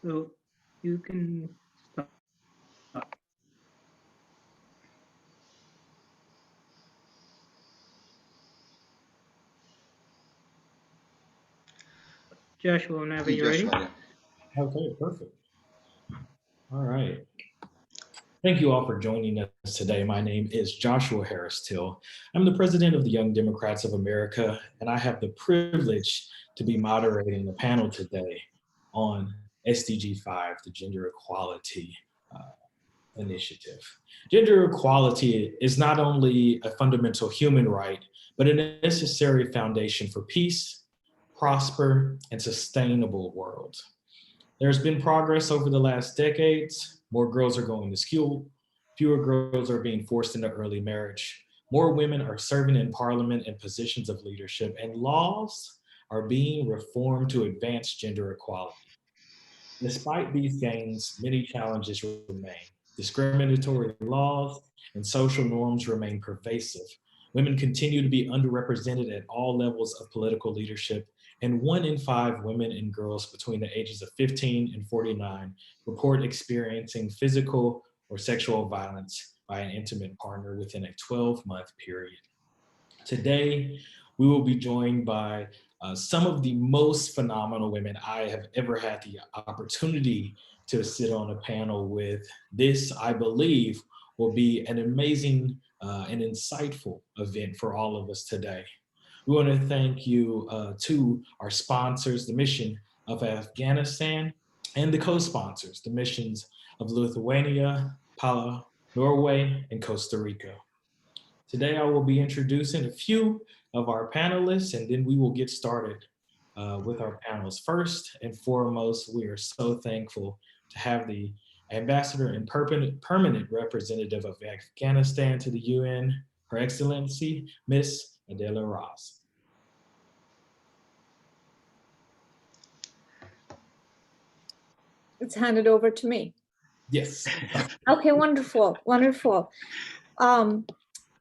So you can start. Joshua, whenever Hey, you're ready. Joshua, yeah. Okay, perfect. All right. Thank you all for joining us today. My name is Joshua Harris Till. I'm the president of the Young Democrats of America, and I have the privilege to be moderating the panel today on SDG5, the Gender Equality Initiative. Gender equality is not only a fundamental human right, but a necessary foundation for peace, prosper, and sustainable world. There's been progress over the last decades. More girls are going to school. Fewer girls are being forced into early marriage. More women are serving in parliament and positions of leadership, and laws are being reformed to advance gender equality. Despite these gains, many challenges remain. Discriminatory laws and social norms remain pervasive. Women continue to be underrepresented at all levels of political leadership, and 1 in 5 women and girls between the ages of 15 and 49 report experiencing physical or sexual violence by an intimate partner within a 12-month period. Today, we will be joined by some of the most phenomenal women I have ever had the opportunity to sit on a panel with. This, I believe, will be an amazing and insightful event for all of us today. We want to thank you to our sponsors, the mission of Afghanistan, and the co-sponsors, the missions of Lithuania, Pala, Norway, and Costa Rica. Today, I will be introducing a few of our panelists, and then we will get started with our panels. First and foremost, we are so thankful to have the Ambassador and Permanent Representative of Afghanistan to the UN, Her Excellency, Miss Adela Ross. It's handed over to me. Yes. Okay, wonderful, wonderful.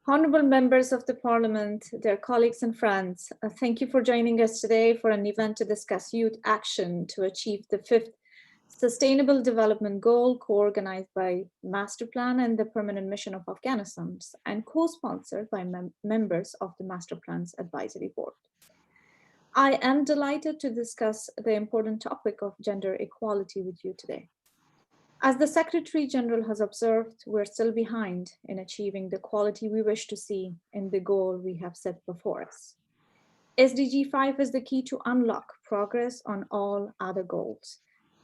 Honorable members of the Parliament, their colleagues and friends, thank you for joining us today for an event to discuss youth action to achieve the 5th Sustainable Development Goal, co-organized by Master Plan and the Permanent Mission of Afghanistan, and co-sponsored by members of the Master Plan's Advisory Board. I am delighted to discuss the important topic of gender equality with you today. As the Secretary General has observed, we're still behind in achieving the quality we wish to see in the goal we have set before us. SDG5 is the key to unlock progress on all other goals.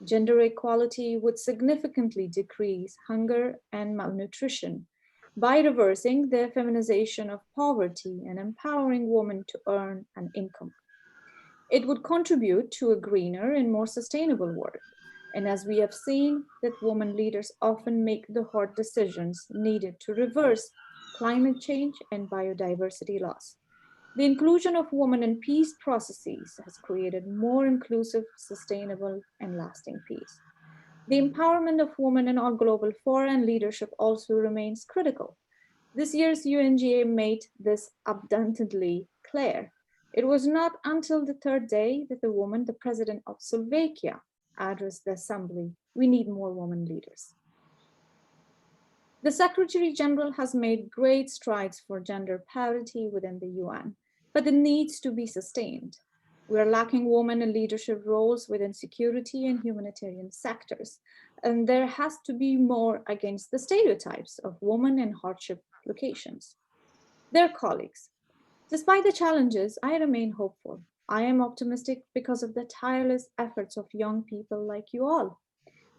Gender equality would significantly decrease hunger and malnutrition by reversing the feminization of poverty and empowering women to earn an income. It would contribute to a greener and more sustainable world. And as we have seen, that women leaders often make the hard decisions needed to reverse climate change and biodiversity loss. The inclusion of women in peace processes has created more inclusive, sustainable, and lasting peace. The empowerment of women in all global fora and leadership also remains critical. This year's UNGA made this abundantly clear. It was not until the third day that the woman, the president of Slovakia, addressed the assembly. We need more women leaders. The Secretary General has made great strides for gender parity within the UN, but it needs to be sustained. We are lacking women in leadership roles within security and humanitarian sectors, and there has to be more against the stereotypes of women in hardship locations. Dear colleagues, despite the challenges, I remain hopeful. I am optimistic because of the tireless efforts of young people like you all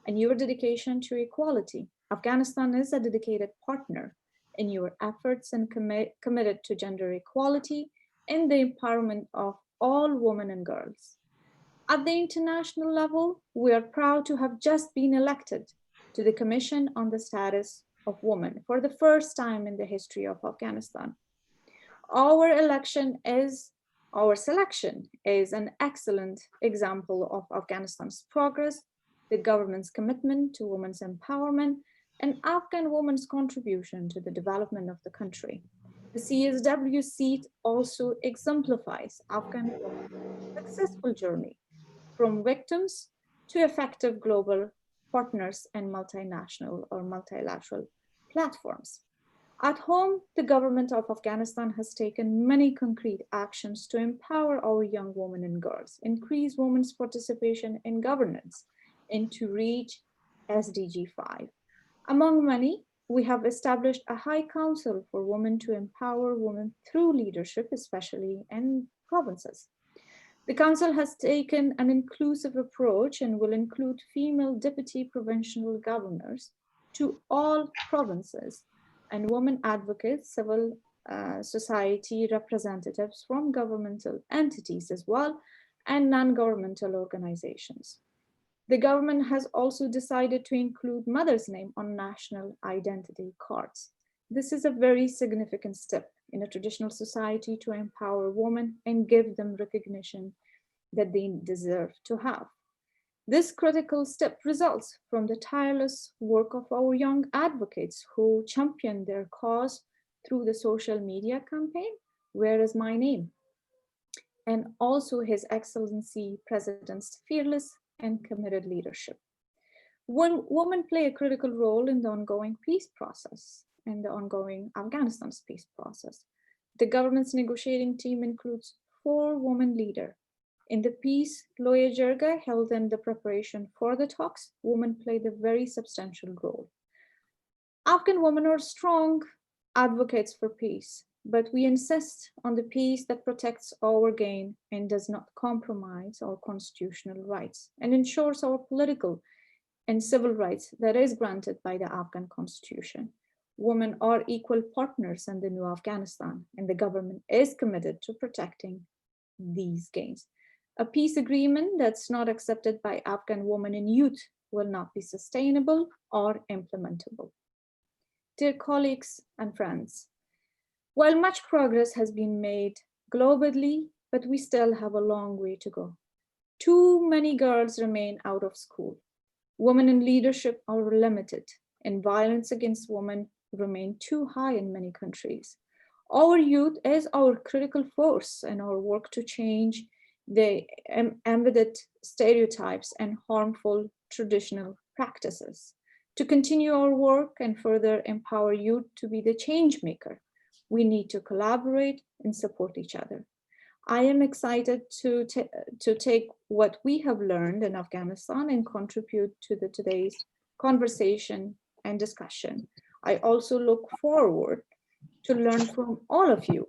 and your dedication to equality. Afghanistan is a dedicated partner in your efforts and committed to gender equality and the empowerment of all women and girls. At the international level, we are proud to have just been elected to the Commission on the Status of Women for the first time in the history of Afghanistan. Our election is, our selection is an excellent example of Afghanistan's progress, the government's commitment to women's empowerment, and Afghan women's contribution to the development of the country. The CSW seat also exemplifies Afghan women's successful journey from victims to effective global partners and multinational or multilateral platforms. At home, the government of Afghanistan has taken many concrete actions to empower our young women and girls, increase women's participation in governance, and to reach SDG5. Among many, we have established a High Council for Women to empower women through leadership, especially in provinces. The Council has taken an inclusive approach and will include female deputy provincial governors to all provinces and women advocates, civil society representatives from governmental entities as well, and non-governmental organizations. The government has also decided to include mother's name on national identity cards. This is a very significant step in a traditional society to empower women and give them recognition that they deserve to have. This critical step results from the tireless work of our young advocates who champion their cause through the social media campaign, Where is My Name? And also His Excellency President's fearless and committed leadership. Women play a critical role in the ongoing peace process and the ongoing Afghanistan's peace process. The government's negotiating team includes 4 women leaders. In the peace Loya Jirga held in the preparation for the talks, women played a very substantial role. Afghan women are strong advocates for peace, but we insist on the peace that protects our gain and does not compromise our constitutional rights and ensures our political and civil rights that is granted by the Afghan constitution. Women are equal partners in the new Afghanistan, and the government is committed to protecting these gains. A peace agreement that's not accepted by Afghan women and youth will not be sustainable or implementable. Dear colleagues and friends, while much progress has been made globally, but we still have a long way to go. Too many girls remain out of school. Women in leadership are limited, and violence against women remain too high in many countries. Our youth is our critical force in our work to change the embedded stereotypes and harmful traditional practices. To continue our work and further empower youth to be the change maker, we need to collaborate and support each other. I am excited to take what we have learned in Afghanistan and contribute to today's conversation and discussion. I also look forward to learn from all of you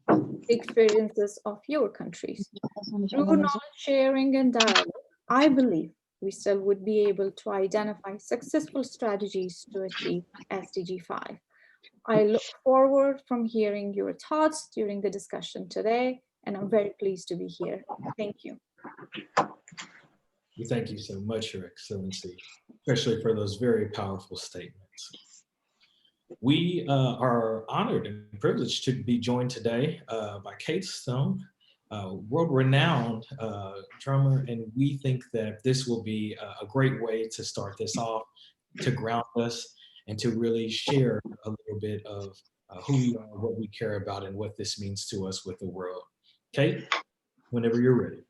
the experiences of your countries. Through knowledge sharing and dialogue, I believe we still would be able to identify successful strategies to achieve SDG5. I look forward from hearing your thoughts during the discussion today, and I'm very pleased to be here. Thank you. We thank you so much, Your Excellency, especially for those very powerful statements. We are honored and privileged to be joined today by Kate Stone, world-renowned drummer, and we think that this will be a great way to start this off, to ground us, and to really share a little bit of who we are, what we care about, and what this means to us with the world. Kate, whenever you're ready.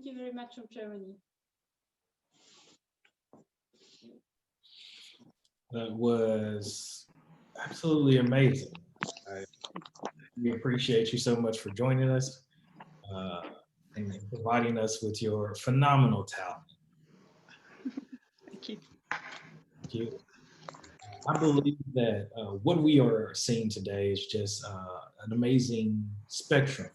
Thank you very much from Germany. That was absolutely amazing. We appreciate you so much for joining us and providing us with your phenomenal talent. Thank you. Thank you. I believe that what we are seeing today is just an amazing spectrum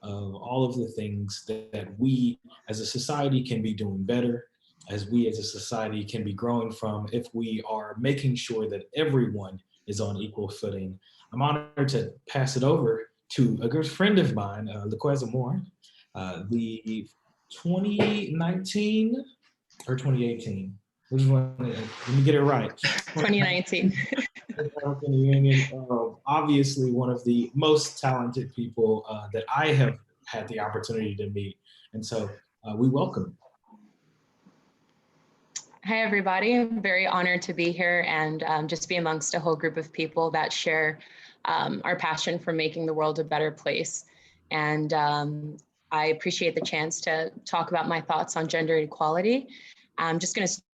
of all of the things that we as a society can be doing better, as we as a society can be growing from if we are making sure that everyone is on equal footing. I'm honored to pass it over to a good friend of mine, LaQueza Moore, the 2019 or 2018. Which one? Let me get it right. 2019. American Union, obviously one of the most talented people that I have had the opportunity to meet. And so we welcome. Hi, everybody. I'm very honored to be here and just be amongst a whole group of people that share our passion for making the world a better place. And I appreciate the chance to talk about my thoughts on gender equality. I'm just going to start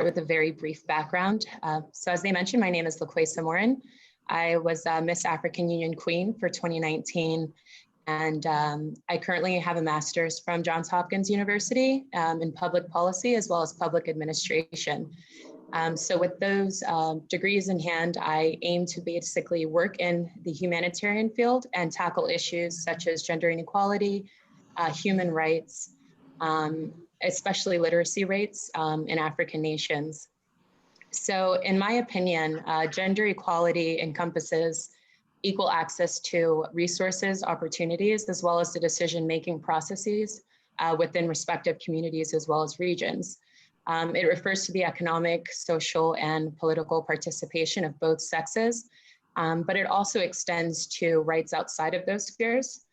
with a very brief background. So as they mentioned, my name is LaQueza Morin. I was Miss African Union Queen for 2019. And I currently have a master's from Johns Hopkins University in public policy as well as public administration. So with those degrees in hand, I aim to basically work in the humanitarian field and tackle issues such as gender inequality, human rights, especially literacy rates in African nations. So in my opinion, gender equality encompasses equal access to resources, opportunities, as well as the decision-making processes within respective communities as well as regions. It refers to the economic, social, and political participation of both sexes, but it also extends to rights outside of those spheres,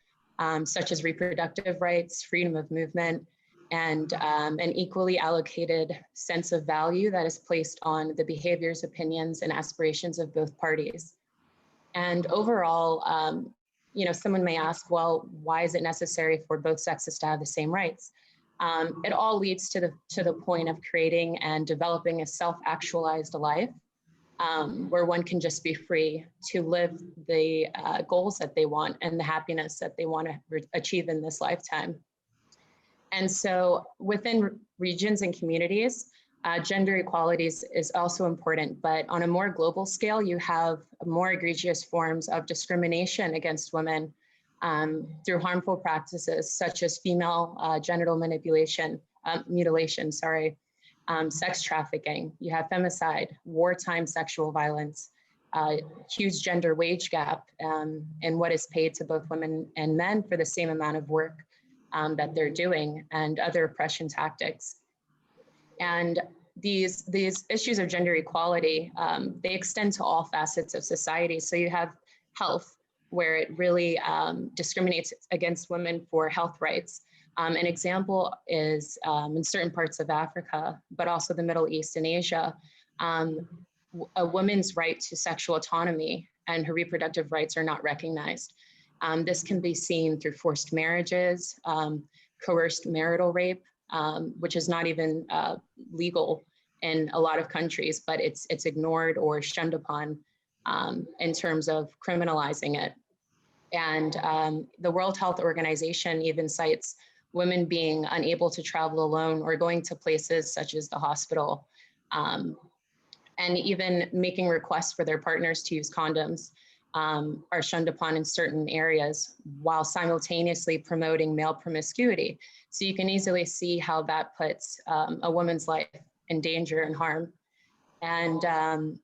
such as reproductive rights, freedom of movement, and an equally allocated sense of value that is placed on the behaviors, opinions, and aspirations of both parties. And overall, you know, someone may ask, well, why is it necessary for both sexes to have the same rights? It all leads to the point of creating and developing a self-actualized life where one can just be free to live the goals that they want and the happiness that they want to achieve in this lifetime. And so within regions and communities, gender equality is also important, but on a more global scale, you have more egregious forms of discrimination against women through harmful practices such as female genital mutilation, sex trafficking. You have femicide, wartime sexual violence, huge gender wage gap in what is paid to both women and men for the same amount of work that they're doing, and other oppression tactics. And these issues of gender equality, they extend to all facets of society. So you have health, where it really discriminates against women for health rights. An example is in certain parts of Africa, but also the Middle East and Asia, a woman's right to sexual autonomy and her reproductive rights are not recognized. This can be seen through forced marriages, coerced marital rape, which is not even legal in a lot of countries, but it's ignored or shunned upon in terms of criminalizing it. And the World Health Organization even cites women being unable to travel alone or going to places such as the hospital, and even making requests for their partners to use condoms are shunned upon in certain areas while simultaneously promoting male promiscuity. So you can easily see how that puts a woman's life in danger and harm. And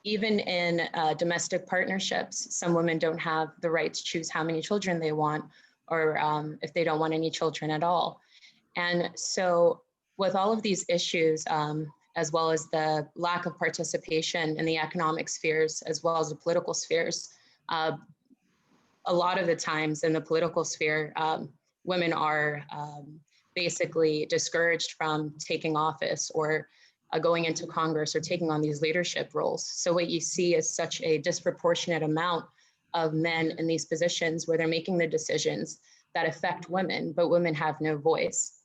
even in domestic partnerships, some women don't have the right to choose how many children they want, or if they don't want any children at all. And so with all of these issues, as well as the lack of participation in the economic spheres, as well as the political spheres, a lot of the times in the political sphere, women are basically discouraged from taking office or going into Congress or taking on these leadership roles. So what you see is such a disproportionate amount of men in these positions where they're making the decisions that affect women, but women have no voice.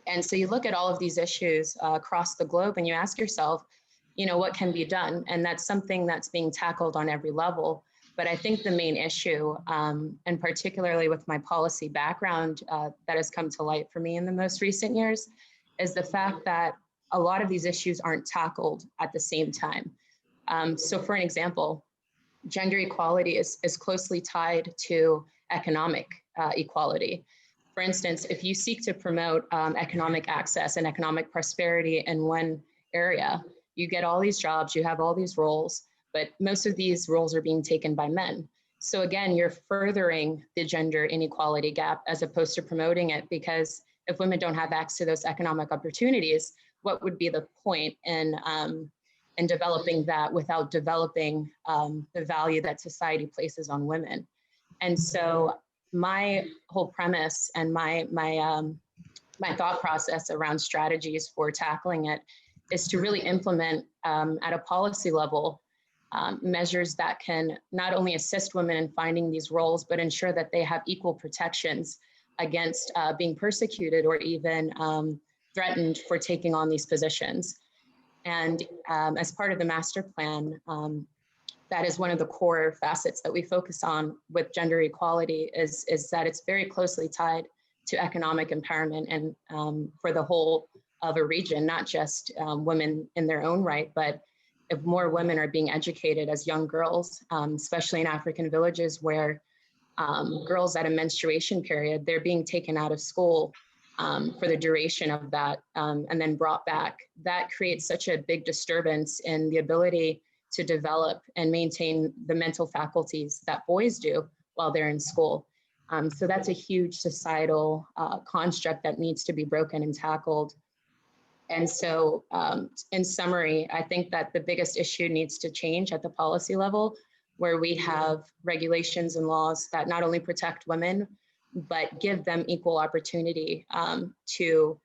And so you look at all of these issues across the globe and you ask yourself, you know, what can be done? And that's something that's being tackled on every level. But I think the main issue, and particularly with my policy background that has come to light for me in the most recent years, is the fact that a lot of these issues aren't tackled at the same time. So for an example, gender equality is closely tied to economic equality. For instance, if you seek to promote economic access and economic prosperity in one area, you get all these jobs, you have all these roles, but most of these roles are being taken by men. So again, you're furthering the gender inequality gap as opposed to promoting it, because if women don't have access to those economic opportunities, what would be the point in developing that without developing the value that society places on women? And so my whole premise and my thought process around strategies for tackling it is to really implement at a policy level measures that can not only assist women in finding these roles, but ensure that they have equal protections against being persecuted or even threatened for taking on these positions. And as part of the master plan, that is one of the core facets that we focus on with gender equality is that it's very closely tied to economic empowerment and for the whole of a region, not just women in their own right, but if more women are being educated as young girls, especially in African villages where girls at a menstruation period, they're being taken out of school for the duration of that and then brought back. That creates such a big disturbance in the ability to develop and maintain the mental faculties that boys do while they're in school. So that's a huge societal construct that needs to be broken and tackled. And so in summary, I think that the biggest issue needs to change at the policy level, where we have regulations and laws that not only protect women, but give them equal opportunity to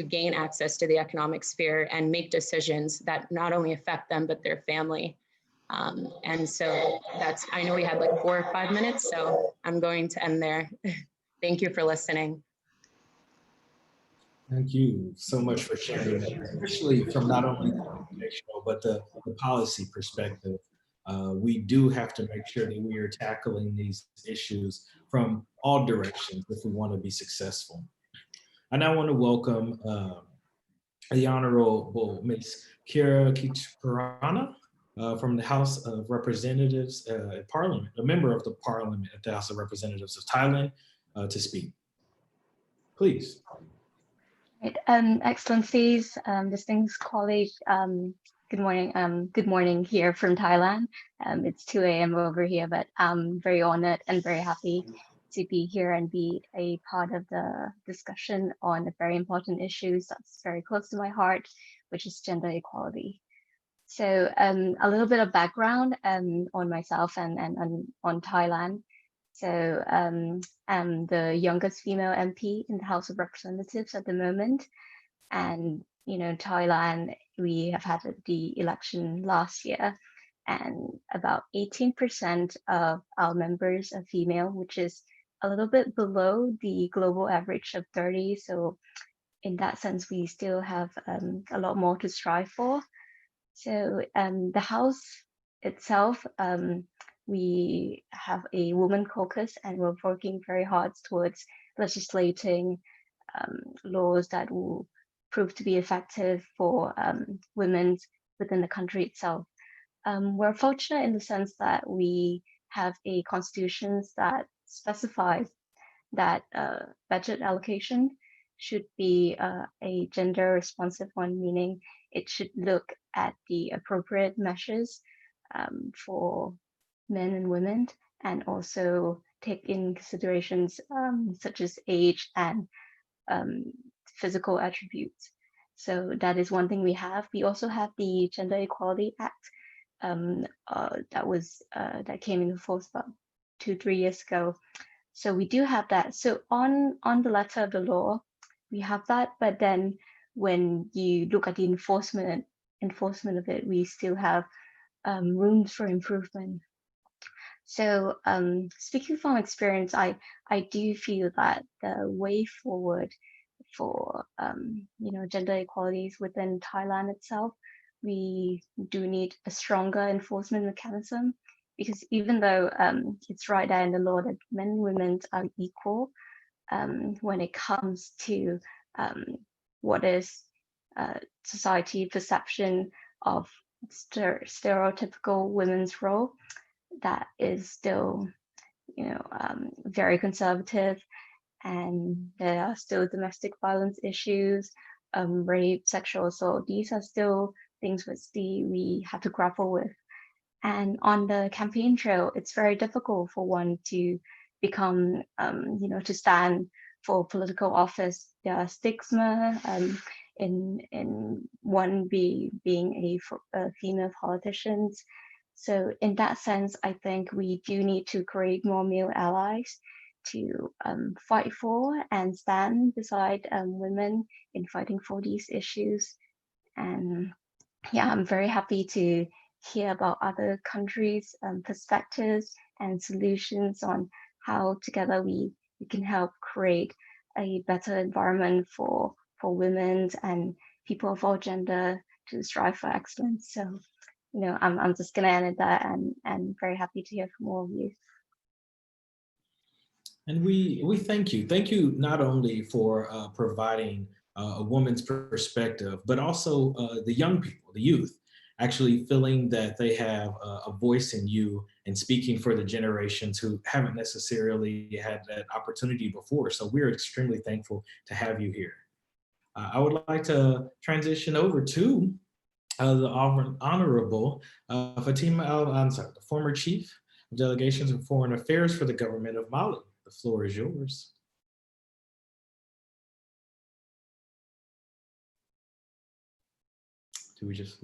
gain access to the economic sphere and make decisions that not only affect them, but their family. And so I know we had like 4 or 5 minutes, so I'm going to end there. Thank you for listening. Thank you so much for sharing that, especially from not only the educational, but the policy perspective. We do have to make sure that we are tackling these issues from all directions if we want to be successful. I now want to welcome the Honorable Ms. Kira Kichparana from the House of Representatives Parliament, a member of the Parliament at the House of Representatives of Thailand, to speak. Please. Right. Excellencies, distinguished colleagues, good morning. Good morning here from Thailand. It's 2 a.m. over here, but I'm very honored and very happy to be here and be a part of the discussion on a very important issues that's very close to my heart, which is gender equality. So a little bit of background on myself and on Thailand. So I'm the youngest female MP in the House of Representatives at the moment. And, you know, Thailand, we have had the election last year, and about 18% of our members are female, which is a little bit below the global average of 30. So in that sense, we still have a lot more to strive for. So the House itself, we have a women caucus, and we're working very hard towards legislating laws that will prove to be effective for women within the country itself. We're fortunate in the sense that we have a constitution that specifies that budget allocation should be a gender responsive one, meaning it should look at the appropriate measures for men and women, and also take in considerations such as age and physical attributes. So that is one thing we have. We also have the Gender Equality Act that came into force about 2-3 years ago. So we do have that. So on the letter of the law, we have that, but then when you look at the enforcement of it, we still have rooms for improvement. So speaking from experience, I do feel that the way forward for gender equalities within Thailand itself, we do need a stronger enforcement mechanism, because even though it's right there in the law that men and women are equal, when it comes to what is society perception of stereotypical women's role, that is still very conservative, and there are still domestic violence issues, rape, sexual assault. These are still things which we have to grapple with. And on the campaign trail, it's very difficult for one to become, to stand for political office. There are stigma in one being a female politician. So in that sense, I think we do need to create more male allies to fight for and stand beside women in fighting for these issues. And yeah, I'm very happy to hear about other countries' perspectives and solutions on how together we can help create a better environment for women and people of all gender to strive for excellence. So, I'm just gonna end at that, and very happy to hear from all of you. And we thank you. Thank you not only for providing a woman's perspective, but also the young people, the youth, actually feeling that they have a voice in you and speaking for the generations who haven't necessarily had that opportunity before. So we're extremely thankful to have you here. I would like to transition over to the Honorable Fatima Al-Ansar, the former Chief of Delegations of Foreign Affairs for the Government of Mali. The floor is yours. Do we just...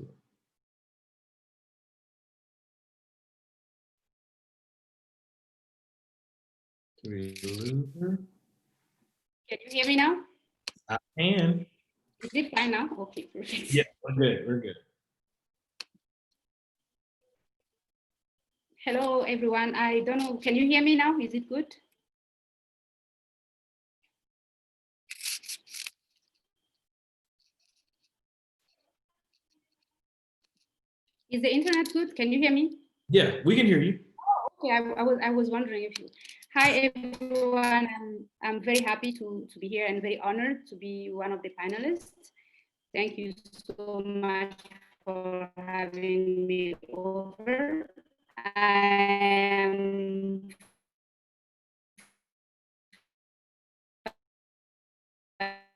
Do we lose her? Can you hear me now? I can. Is it fine now? Okay, perfect. Yeah, we're good. We're good. Hello, everyone. I don't know. Can you hear me now? Is it good? Is the internet good? Can you hear me? Yeah, we can hear you. Okay, I was wondering if you. Hi, everyone. I'm very happy to be here and very honored to be one of the panelists. Thank you so much for having me over. I'm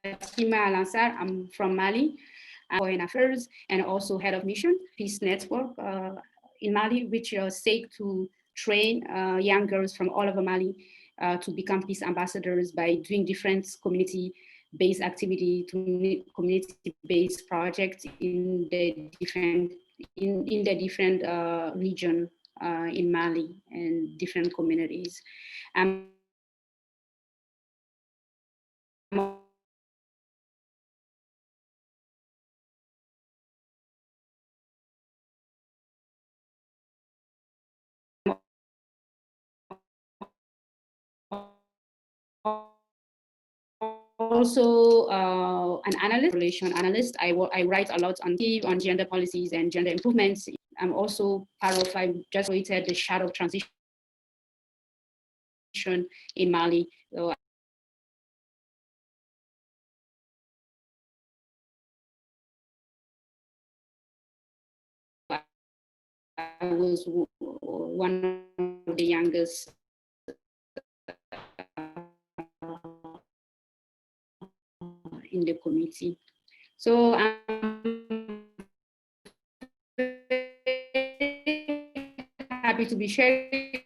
Fatima Al-Ansar. I'm from Mali. I'm Foreign Affairs and also head of mission, Peace Network in Mali, which seek to train young girls from all over Mali to become peace ambassadors by doing different community-based activity, community-based projects in the different region in Mali and different communities. I'm also an analyst, relation analyst. I write a lot on gender policies and gender improvements. I'm also I just created the shadow transition in Mali. So I was one of the youngest in the committee. So I'm happy to be sharing.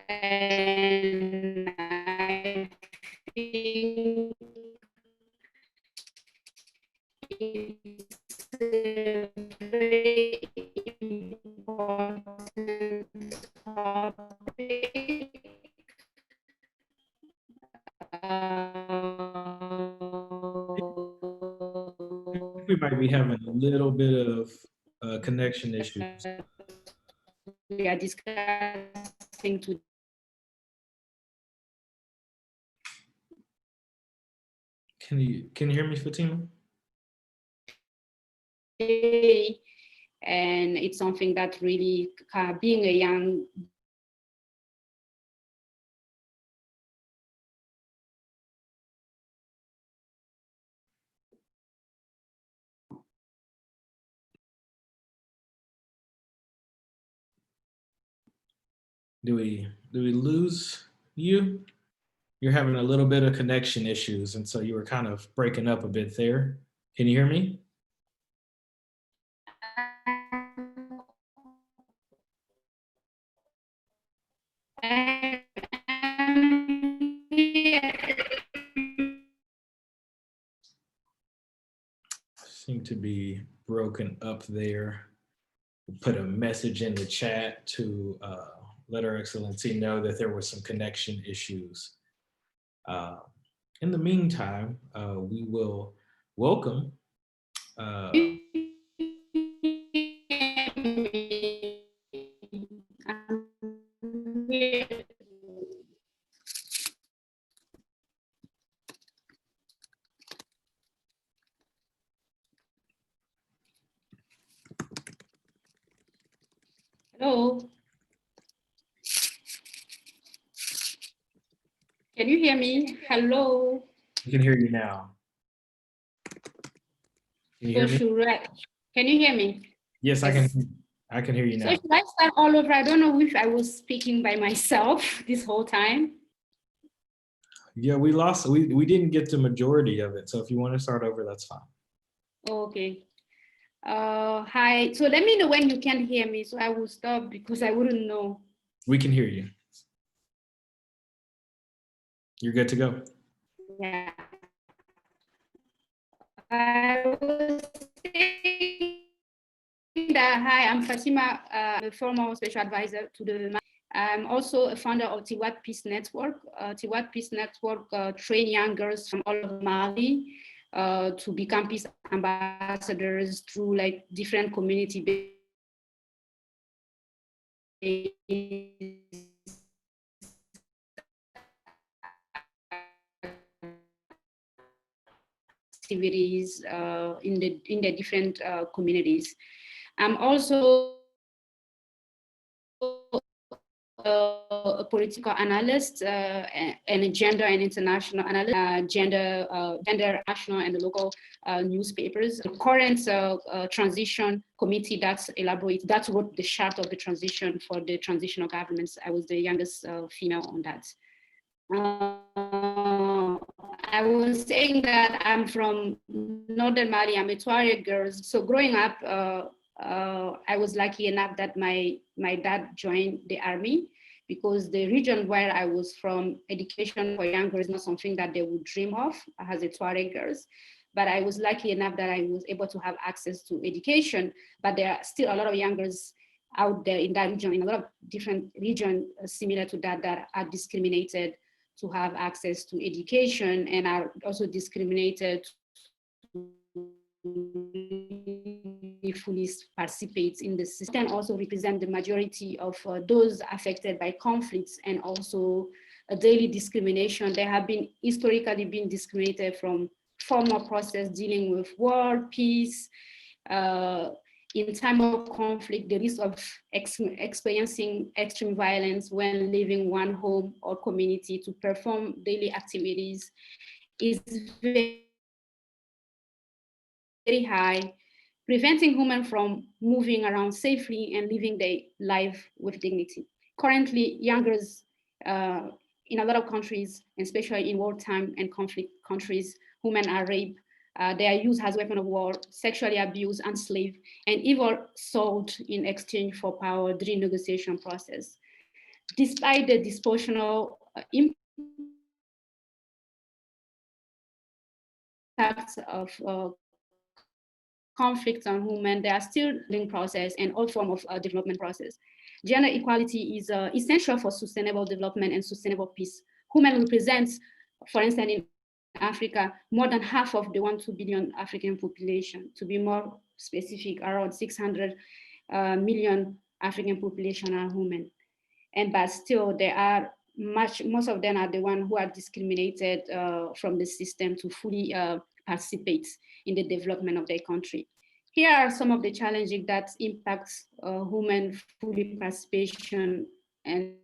And I think it's a very important topic. We might be having a little bit of connection issues. We are discussing Can you hear me, Fatima? today, and it's something that really, being a young Do we lose you? You're having a little bit of connection issues, and so you were kind of breaking up a bit there. Can you hear me? Seem to be broken up there. We'll put a message in the chat to let Her Excellency know that there were some connection issues. In the meantime, we will welcome. Hello. Can you hear me? Hello. I can hear you now. Can you hear me? Can you hear me? Yes, Yes. I can hear you So now. should I start all over? I don't know if I was speaking by myself this whole time. Yeah, we lost. We didn't get the majority of it. So if you want to start over, that's fine. Okay. Hi. So let me know when you can hear me, so I will stop because I wouldn't know. We can hear you. You're good to go. Yeah. I was saying that, hi, I'm Fatima, a former special advisor to the. I'm also a founder of Tiwat Peace Network. Tiwat Peace Network train young girls from all over Mali to become peace ambassadors through like different community activities in the different communities. I'm also a political analyst and a gender and international analyst, gender national and the local newspapers. The current transition committee that's wrote the chart of the transition for the transitional governments. I was the youngest female on that. I was saying that I'm from Northern Mali. I'm a Tuareg girl. So growing up, I was lucky enough that my dad joined the army, because the region where I was from, education for young girls is not something that they would dream of as a Tuareg girls. But I was lucky enough that I was able to have access to education. But there are still a lot of young girls out there in that region, in a lot of different regions similar to that are discriminated to have access to education, and are also discriminated to fully participate in the system. Also represent the majority of those affected by conflicts and also a daily discrimination. They have been historically been discriminated from formal process dealing with war, peace, in time of conflict, the risk of experiencing extreme violence when leaving one home or community to perform daily activities is very high, preventing women from moving around safely and living their life with dignity. Currently, young girls in a lot of countries, especially in wartime and conflict countries, women are raped. They are used as weapons of war, sexually abused, enslaved, and even sold in exchange for power during negotiation process. Despite the disproportional impacts of conflicts on women, they are still in process and all form of development process. Gender equality is essential for sustainable development and sustainable peace. Women represents, for instance, in Africa, more than half of the 1-2 billion African population. To be more specific, around 600 million African population are women. But still there are most of them are the ones who are discriminated from the system to fully participate in the development of their country. Here are some of the challenges that impact women fully participation and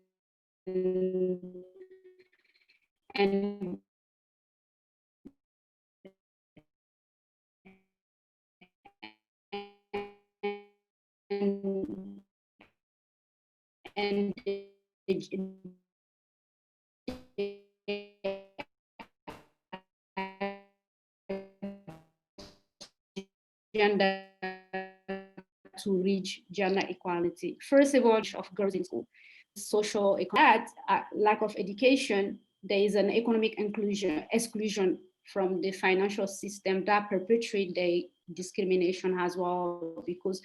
gender to reach gender equality. First of all, of girls in school, social lack of education, there is an economic exclusion from the financial system that perpetuate the discrimination as well, because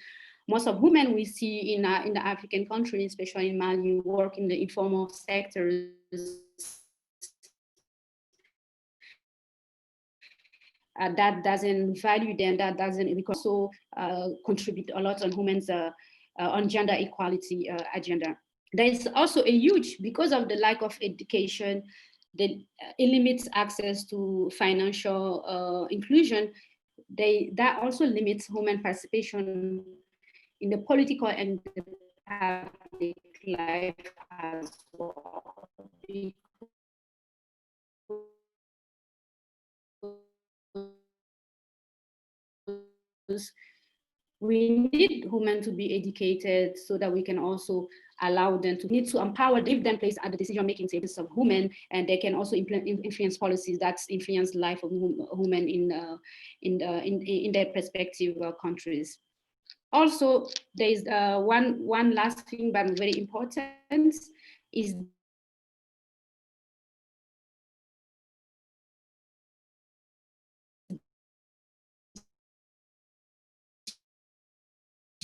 most of women we see in the African countries, especially in Mali, work in the informal sectors. That doesn't value them, that doesn't also contribute a lot on women's on gender equality agenda. There is also a huge, because of the lack of education, it limits access to financial inclusion. That also limits women participation in the political and the public life as well. We need women to be educated so that we can also allow them to need to empower, give them place at the decision-making tables of women, and they can also influence policies that influence the life of women in their respective countries. Also, there is one last thing, but very important, is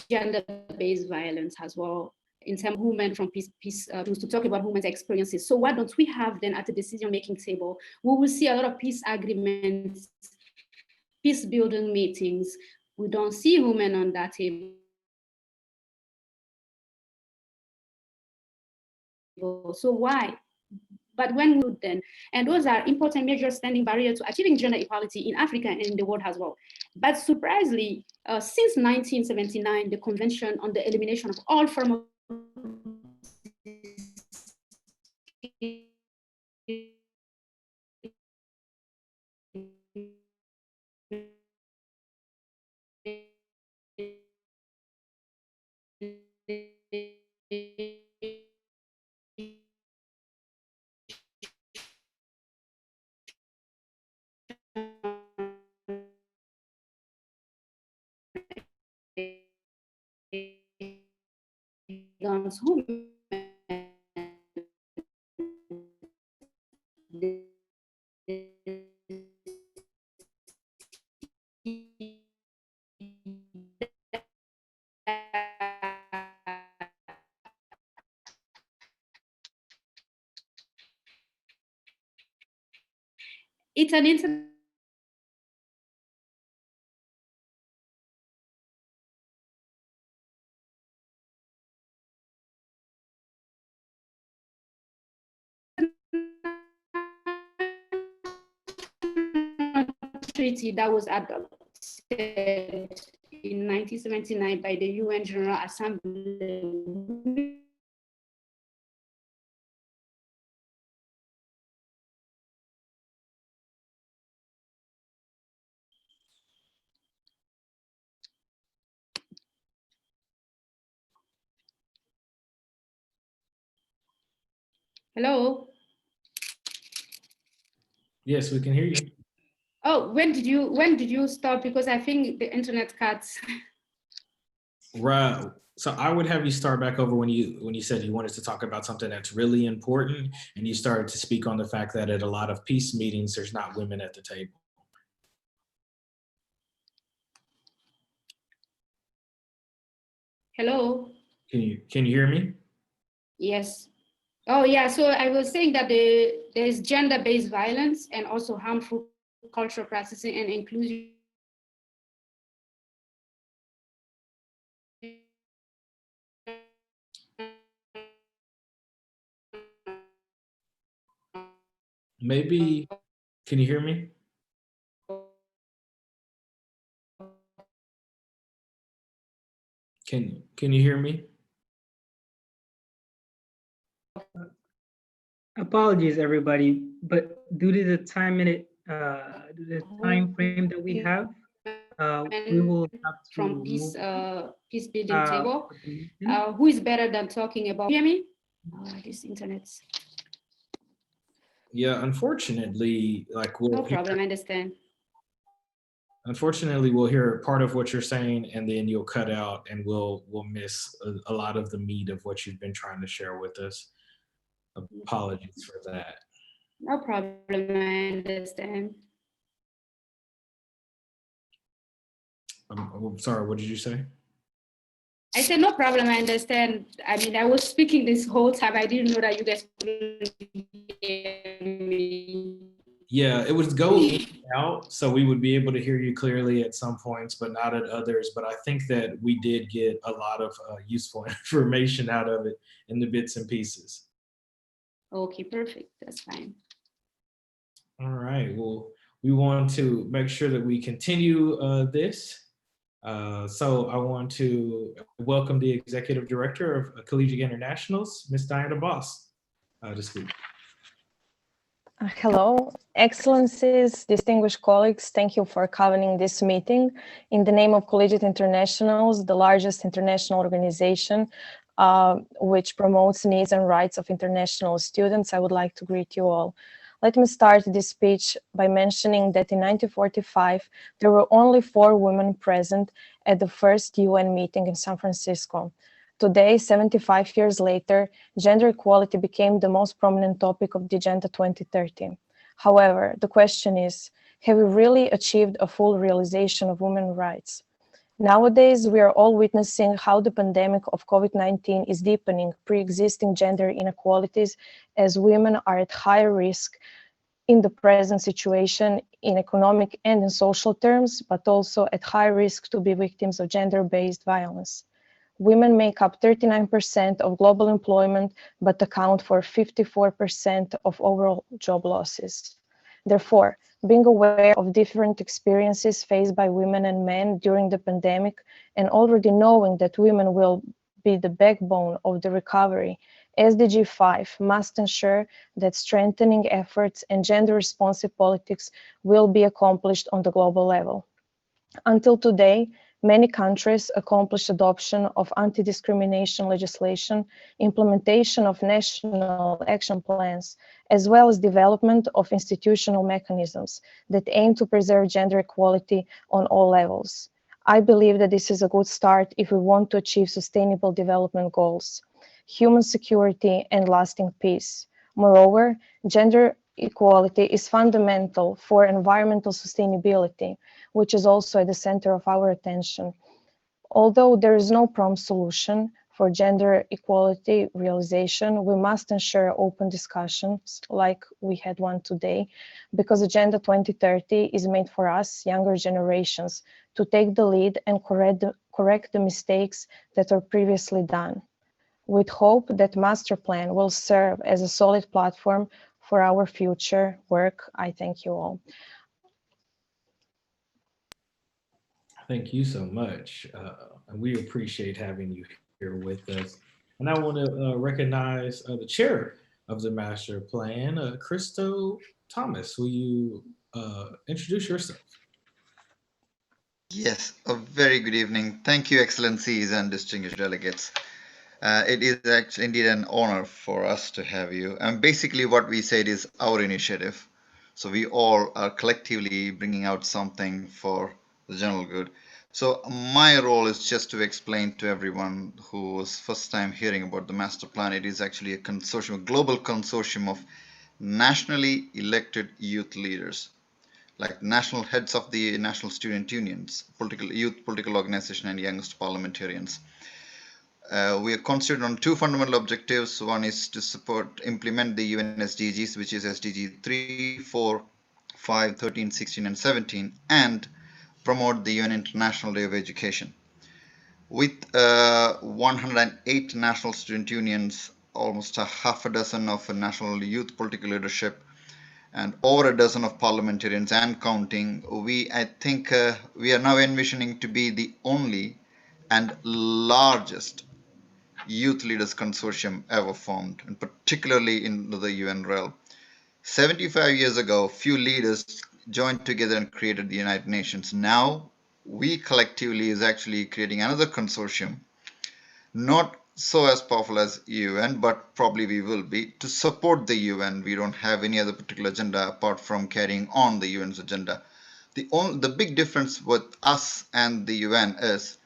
gender-based violence as well, in terms of women from peace to talk about women's experiences. So why don't we have then at the decision-making table, we will see a lot of peace agreements, peace building meetings. We don't see women on that table. So why? But when we then, and those are important measures standing barrier to achieving gender equality in Africa and in the world as well. But surprisingly, since 1979, the Convention on the Elimination of All Forms of against women, it's an international treaty that was adopted in 1979 by the UN General Assembly. Hello? Yes, we can hear you. Oh, when did you stop? Because I think the internet cuts. Right. So I would have you start back over when you said you wanted to talk about something that's really important, and you started to speak on the fact that at a lot of peace meetings, there's not women at the table. Hello? Can you hear me? Yes. Oh yeah, so I was saying that there's gender-based violence and also harmful cultural practices and inclusion Maybe, can you hear me? Can you hear me? Apologies, everybody, but due to the due to the time frame that we have, we will have to from move peace building table. with the meeting. Who is better than talking about? Hear me? This internet. Yeah, unfortunately, like No problem, I understand. unfortunately, we'll hear part of what you're saying, and then you'll cut out, and we'll miss a lot of the meat of what you've been trying to share with us. Apologies for that. No problem, I understand. I'm sorry. What did you say? I said, no problem, I understand. I mean, I was speaking this whole time. I didn't know that you guys couldn't hear me. Yeah, it would go in and out, so we would be able to hear you clearly at some points, but not at others. But I think that we did get a lot of useful information out of it in the bits and pieces. Okay, perfect. That's fine. All right. Well, we want to make sure that we continue this. So I want to welcome the Executive Director of Collegiate Internationals, Ms. Diana Boss, to speak. Hello, Excellencies, distinguished colleagues. Thank you for convening this meeting. In the name of Collegiate Internationals, the largest international organization which promotes needs and rights of international students, I would like to greet you all. Let me start this speech by mentioning that in 1945, there were only 4 women present at the first UN meeting in San Francisco. Today, 75 years later, gender equality became the most prominent topic of the Agenda 2030. However, the question is, have we really achieved a full realization of women's rights? Nowadays, we are all witnessing how the pandemic of COVID-19 is deepening pre-existing gender inequalities as women are at higher risk in the present situation in economic and in social terms, but also at high risk to be victims of gender-based violence. Women make up 39% of global employment, but account for 54% of overall job losses. Therefore, being aware of different experiences faced by women and men during the pandemic, and already knowing that women will be the backbone of the recovery, SDG5 must ensure that strengthening efforts and gender-responsive politics will be accomplished on the global level. Until today, many countries accomplished adoption of anti-discrimination legislation, implementation of national action plans, as well as development of institutional mechanisms that aim to preserve gender equality on all levels. I believe that this is a good start if we want to achieve sustainable development goals, human security, and lasting peace. Moreover, gender equality is fundamental for environmental sustainability, which is also at the center of our attention. Although there is no prompt solution for gender equality realization, we must ensure open discussions like we had one today, because Agenda 2030 is made for us, younger generations, to take the lead and correct the mistakes that were previously done. With hope that master plan will serve as a solid platform for our future work, I thank you all. Thank you so much. And we appreciate having you here with us. And I want to recognize the chair of the master plan, Christo Thomas. Will you introduce yourself? Yes, a very good evening. Thank you, Excellencies and distinguished delegates. It is actually indeed an honor for us to have you. And basically what we said is our initiative. So we all are collectively bringing out something for the general good. So my role is just to explain to everyone who was first time hearing about the master plan. It is actually a consortium, a global consortium of nationally elected youth leaders, like national heads of the national student unions, youth political organization, and youngest parliamentarians. We are concentrated on 2 fundamental objectives. One is to implement the UN SDGs, which is SDG 3, 4, 5, 13, 16, and 17, and promote the UN International Day of Education. With 108 national student unions, almost a half a dozen of national youth political leadership, and over a dozen of parliamentarians and counting. I think we are now envisioning to be the only and largest youth leaders consortium ever formed, and particularly in the UN realm. 75 years ago, few leaders joined together and created the United Nations. Now, we collectively is actually creating another consortium, not so as powerful as UN, but probably we will be, to support the UN. We don't have any other particular agenda apart from carrying on the UN's agenda. The big difference with us and the UN is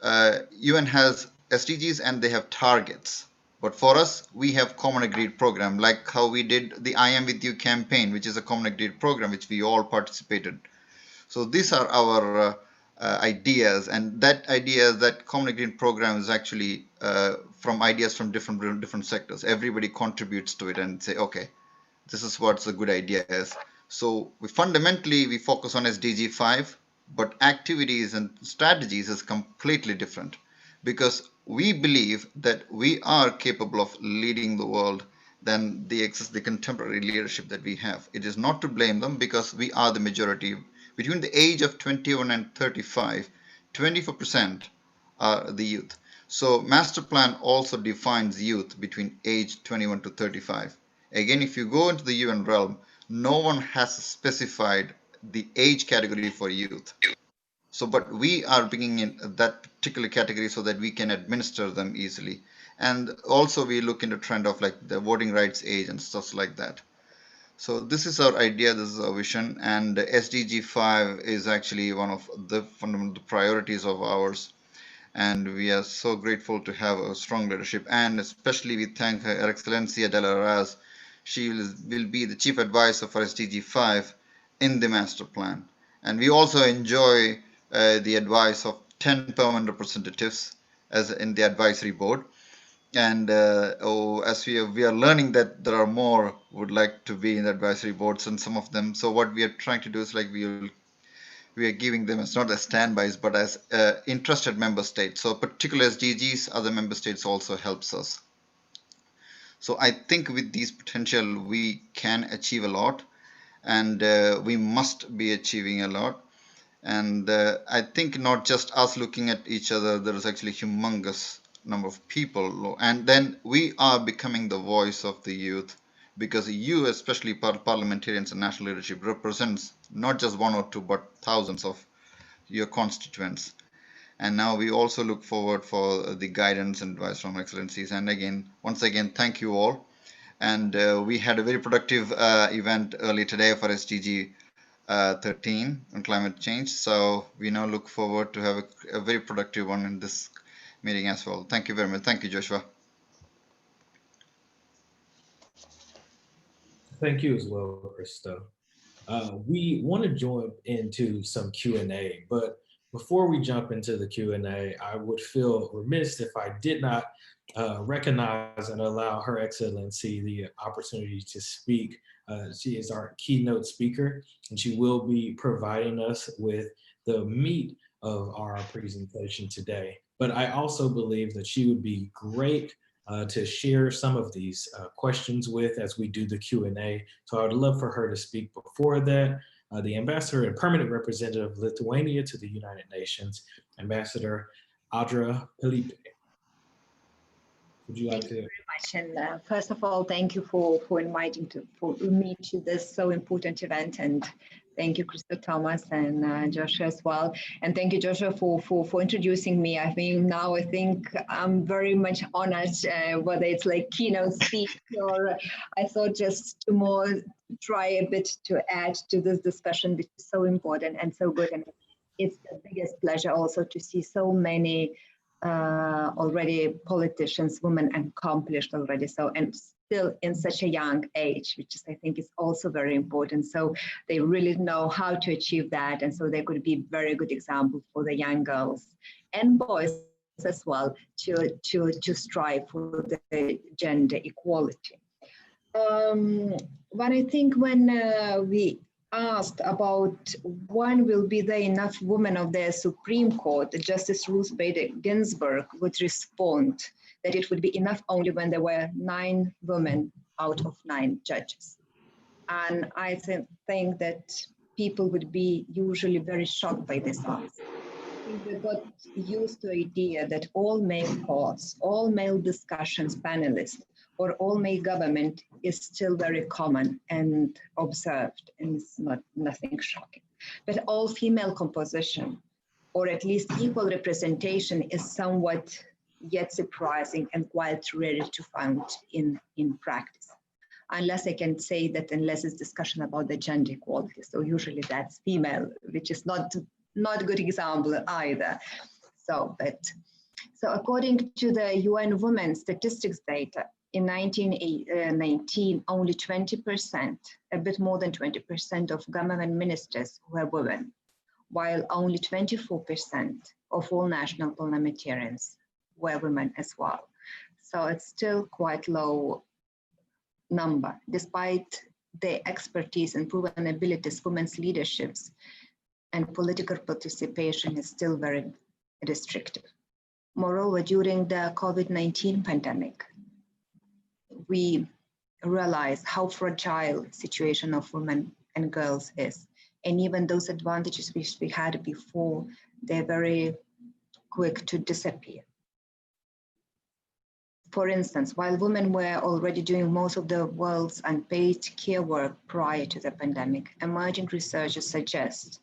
UN has SDGs and they have targets. But for us, we have common agreed program, like how we did the I Am With You campaign, which is a common agreed program, which we all participated. So these are our ideas, and that common agreed program is actually from ideas from different sectors. Everybody contributes to it and say, okay, this is what's a good idea is. So we fundamentally focus on SDG5, but activities and strategies is completely different, because we believe that we are capable of leading the world than the contemporary leadership that we have. It is not to blame them, because we are the majority. Between the age of 21 and 35, 24% are the youth. So master plan also defines youth between age 21 to 35. Again, if you go into the UN realm, no one has specified the age category for youth. So, but we are bringing in that particular category so that we can administer them easily. And also we look into trend of like the voting rights age and stuff like that. So this is our idea, this is our vision, and SDG 5 is actually one of the fundamental priorities of ours. And we are so grateful to have a strong leadership, and especially we thank Her Excellencia de la Raz. She will be the chief advisor for SDG 5 in the master plan. And we also enjoy the advice of 10 permanent representatives as in the advisory board. And as we are learning that there are more would like to be in the advisory boards, and some of them. So what we are trying to do is like we are giving them as not as standbys, but as interested member states. So particular SDGs, other member states also helps us. So I think with these potential, we can achieve a lot, and we must be achieving a lot. And I think not just us looking at each other, there is actually humongous number of people. And then we are becoming the voice of the youth, because you, especially parliamentarians and national leadership, represents not just one or two, but thousands of your constituents. And now we also look forward for the guidance and advice from excellencies. And again, once again, thank you all. And we had a very productive event early today for SDG 13 on climate change. So we now look forward to have a very productive one in this meeting as well. Thank you very much. Thank you, Joshua. Thank you as well, Krista. We want to jump into some Q&A, but before we jump into the Q&A, I would feel remiss if I did not recognize and allow Her Excellency the opportunity to speak. She is our keynote speaker, and she will be providing us with the meat of our presentation today. But I also believe that she would be great to share some of these questions with as we do the Q&A. So I would love for her to speak before that. The Ambassador and Permanent Representative of Lithuania to the United Nations, Ambassador Audra Pilipe. Would you like to? Thank you very much. And first of all, thank you for inviting me to this so important event. And thank you, Krista Thomas and Joshua as well. And thank you, Joshua, for introducing me. I think I'm very much honored, whether it's like keynote speech or I thought just to more try a bit to add to this discussion, which is so important and so good. And it's the biggest pleasure also to see so many already politicians, women accomplished already, so and still in such a young age, which is I think is also very important. So they really know how to achieve that, and so they could be very good example for the young girls and boys as well to strive for the gender equality. But I think when we asked about when will be there enough women of the Supreme Court, Justice Ruth Bader Ginsburg would respond that it would be enough only when there were 9 women out of 9 judges. And I think that people would be usually very shocked by this answer. I think they got used to the idea that all male calls, all male discussions, panelists, or all male government is still very common and observed, and it's nothing shocking. But all female composition, or at least equal representation, is somewhat yet surprising and quite rare to find in practice. Unless I can say that unless it's discussion about the gender equality. So usually that's female, which is not a good example either. So according to the UN Women Statistics data, in 1919, only 20%, a bit more than 20% of government ministers were women, while only 24% of all national parliamentarians were women as well. So it's still quite low number, despite their expertise and proven abilities. Women's leaderships and political participation is still very restrictive. Moreover, during the COVID-19 pandemic, we realized how fragile situation of women and girls is. And even those advantages which we had before, they're very quick to disappear. For instance, while women were already doing most of the world's unpaid care work prior to the pandemic, emerging researchers suggest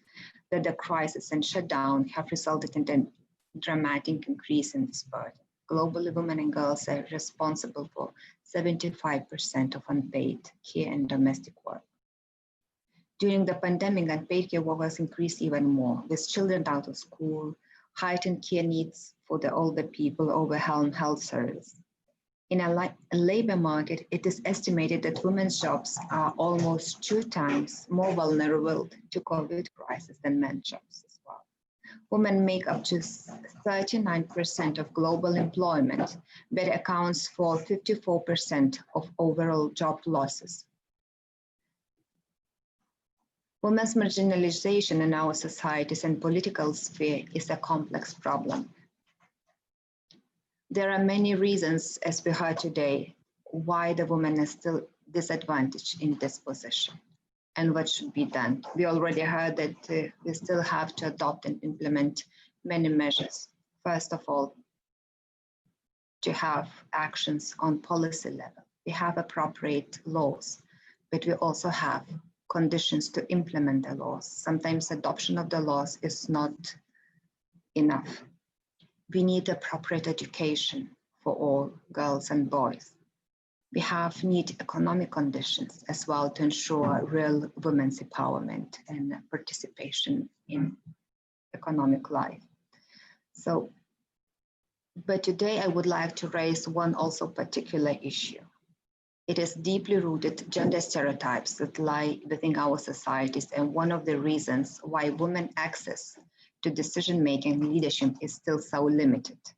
that the crisis and shutdown have resulted in a dramatic increase in this burden. Globally, women and girls are responsible for 75% of unpaid care and domestic work. During the pandemic, unpaid care work has increased even more, with children out of school, heightened care needs for the older people, overwhelmed health service. In a labor market, it is estimated that women's jobs are almost 2 times more vulnerable to COVID crisis than men's jobs as well. Women make up to 39% of global employment, but accounts for 54% of overall job losses. Women's marginalization in our societies and political sphere is a complex problem. There are many reasons, as we heard today, why the woman is still disadvantaged in this position and what should be done. We already heard that we still have to adopt and implement many measures. First of all, to have actions on policy level. We have appropriate laws, but we also have conditions to implement the laws. Sometimes adoption of the laws is not enough. We need appropriate education for all girls and boys. We need economic conditions as well to ensure real women's empowerment and participation in economic life. But today I would like to raise one also particular issue. It is deeply rooted gender stereotypes that lie within our societies, and one of the reasons why women access to decision-making and leadership is still so limited. I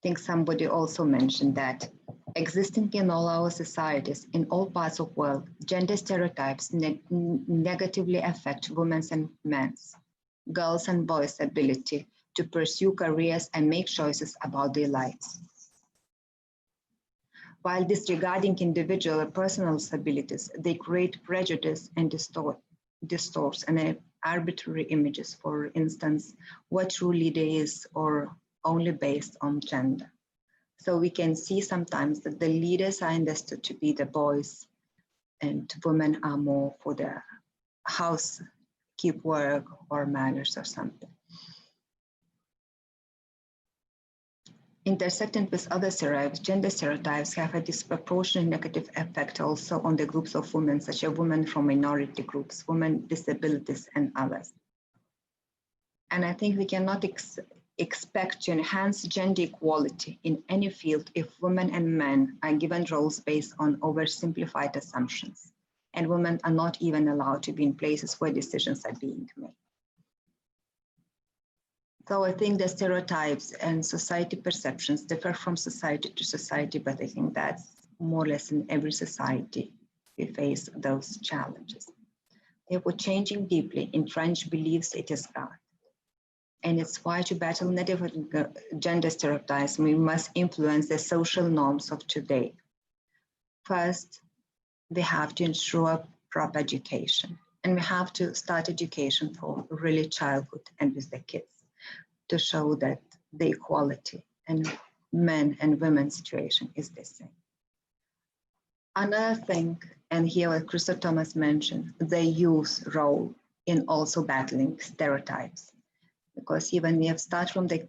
think somebody also mentioned that existing in all our societies, in all parts of the world, gender stereotypes negatively affect women's and men's, girls and boys' ability to pursue careers and make choices about their lives. While disregarding individual or personal abilities, they create prejudice and distorts and arbitrary images, for instance, what true leader is, or only based on gender. So we can see sometimes that the leaders are understood to be the boys and women are more for the house, keep work or manners or something. Intersecting with other stereotypes, gender stereotypes have a disproportionate negative effect also on the groups of women, such as women from minority groups, women with disabilities, and others. And I think we cannot expect to enhance gender equality in any field if women and men are given roles based on oversimplified assumptions, and women are not even allowed to be in places where decisions are being made. So I think the stereotypes and society perceptions differ from society to society, but I think that's more or less in every society we face those challenges. Therefore, changing deeply entrenched beliefs it is God. And it's why to battle negative gender stereotypes, we must influence the social norms of today. First, we have to ensure proper education. And we have to start education for really childhood and with the kids to show that the equality and men and women's situation is the same. Another thing, and here what Crystal Thomas mentioned, the youth role in also battling stereotypes. Because even we have started from the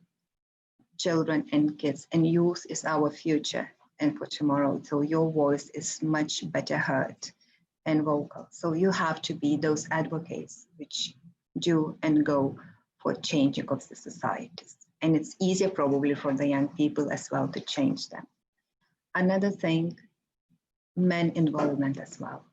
children and kids, and youth is our future and for tomorrow. So your voice is much better heard and vocal. So you have to be those advocates which do and go for changing of the societies. And it's easier probably for the young people as well to change them. Another thing, men involvement as well.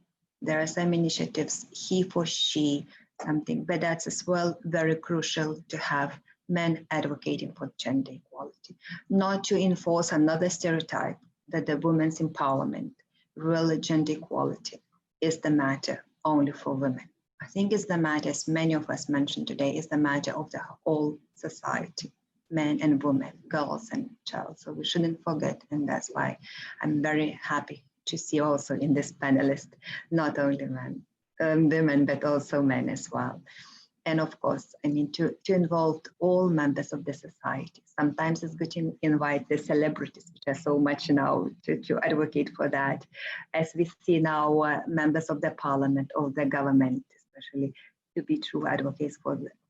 There are some initiatives, he for she, something, but that's as well very crucial to have men advocating for gender equality, not to enforce another stereotype that the women's empowerment, real gender equality is the matter only for women. I think it's the matter, as many of us mentioned today, is the matter of the whole society, men and women, girls and child. So we shouldn't forget, and that's why I'm very happy to see also in this panelist, not only women, but also men as well. And of course, I mean, to involve all members of the society. Sometimes it's good to invite the celebrities, which are so much now to advocate for that. As we see now, members of the parliament, of the government, especially, to be true advocates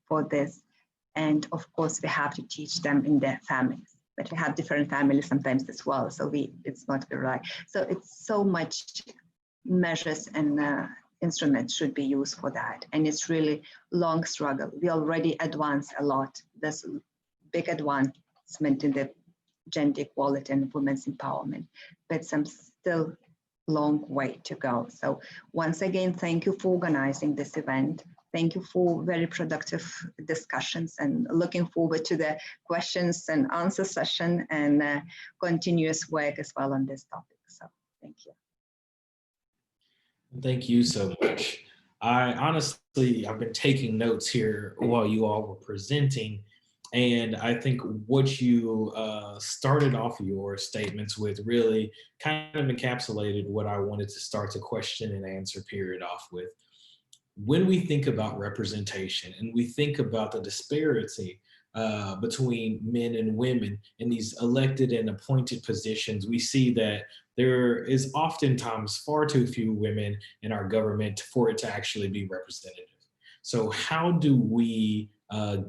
for this. And of course, we have to teach them in their families. But we have different families sometimes as well, so it's not right. So it's so much measures and instruments should be used for that. And it's really long struggle. We already advanced a lot. There's big advancement in the gender equality and women's empowerment, but some still long way to go. So once again, thank you for organizing this event. Thank you for very productive discussions, and looking forward to the questions and answer session and continuous work as well on this topic. So thank you. Thank you so much. I've been taking notes here while you all were presenting, and I think what you started off your statements with really kind of encapsulated what I wanted to start the question and answer period off with. When we think about representation and we think about the disparity between men and women in these elected and appointed positions, we see that there is oftentimes far too few women in our government for it to actually be representative. So how do we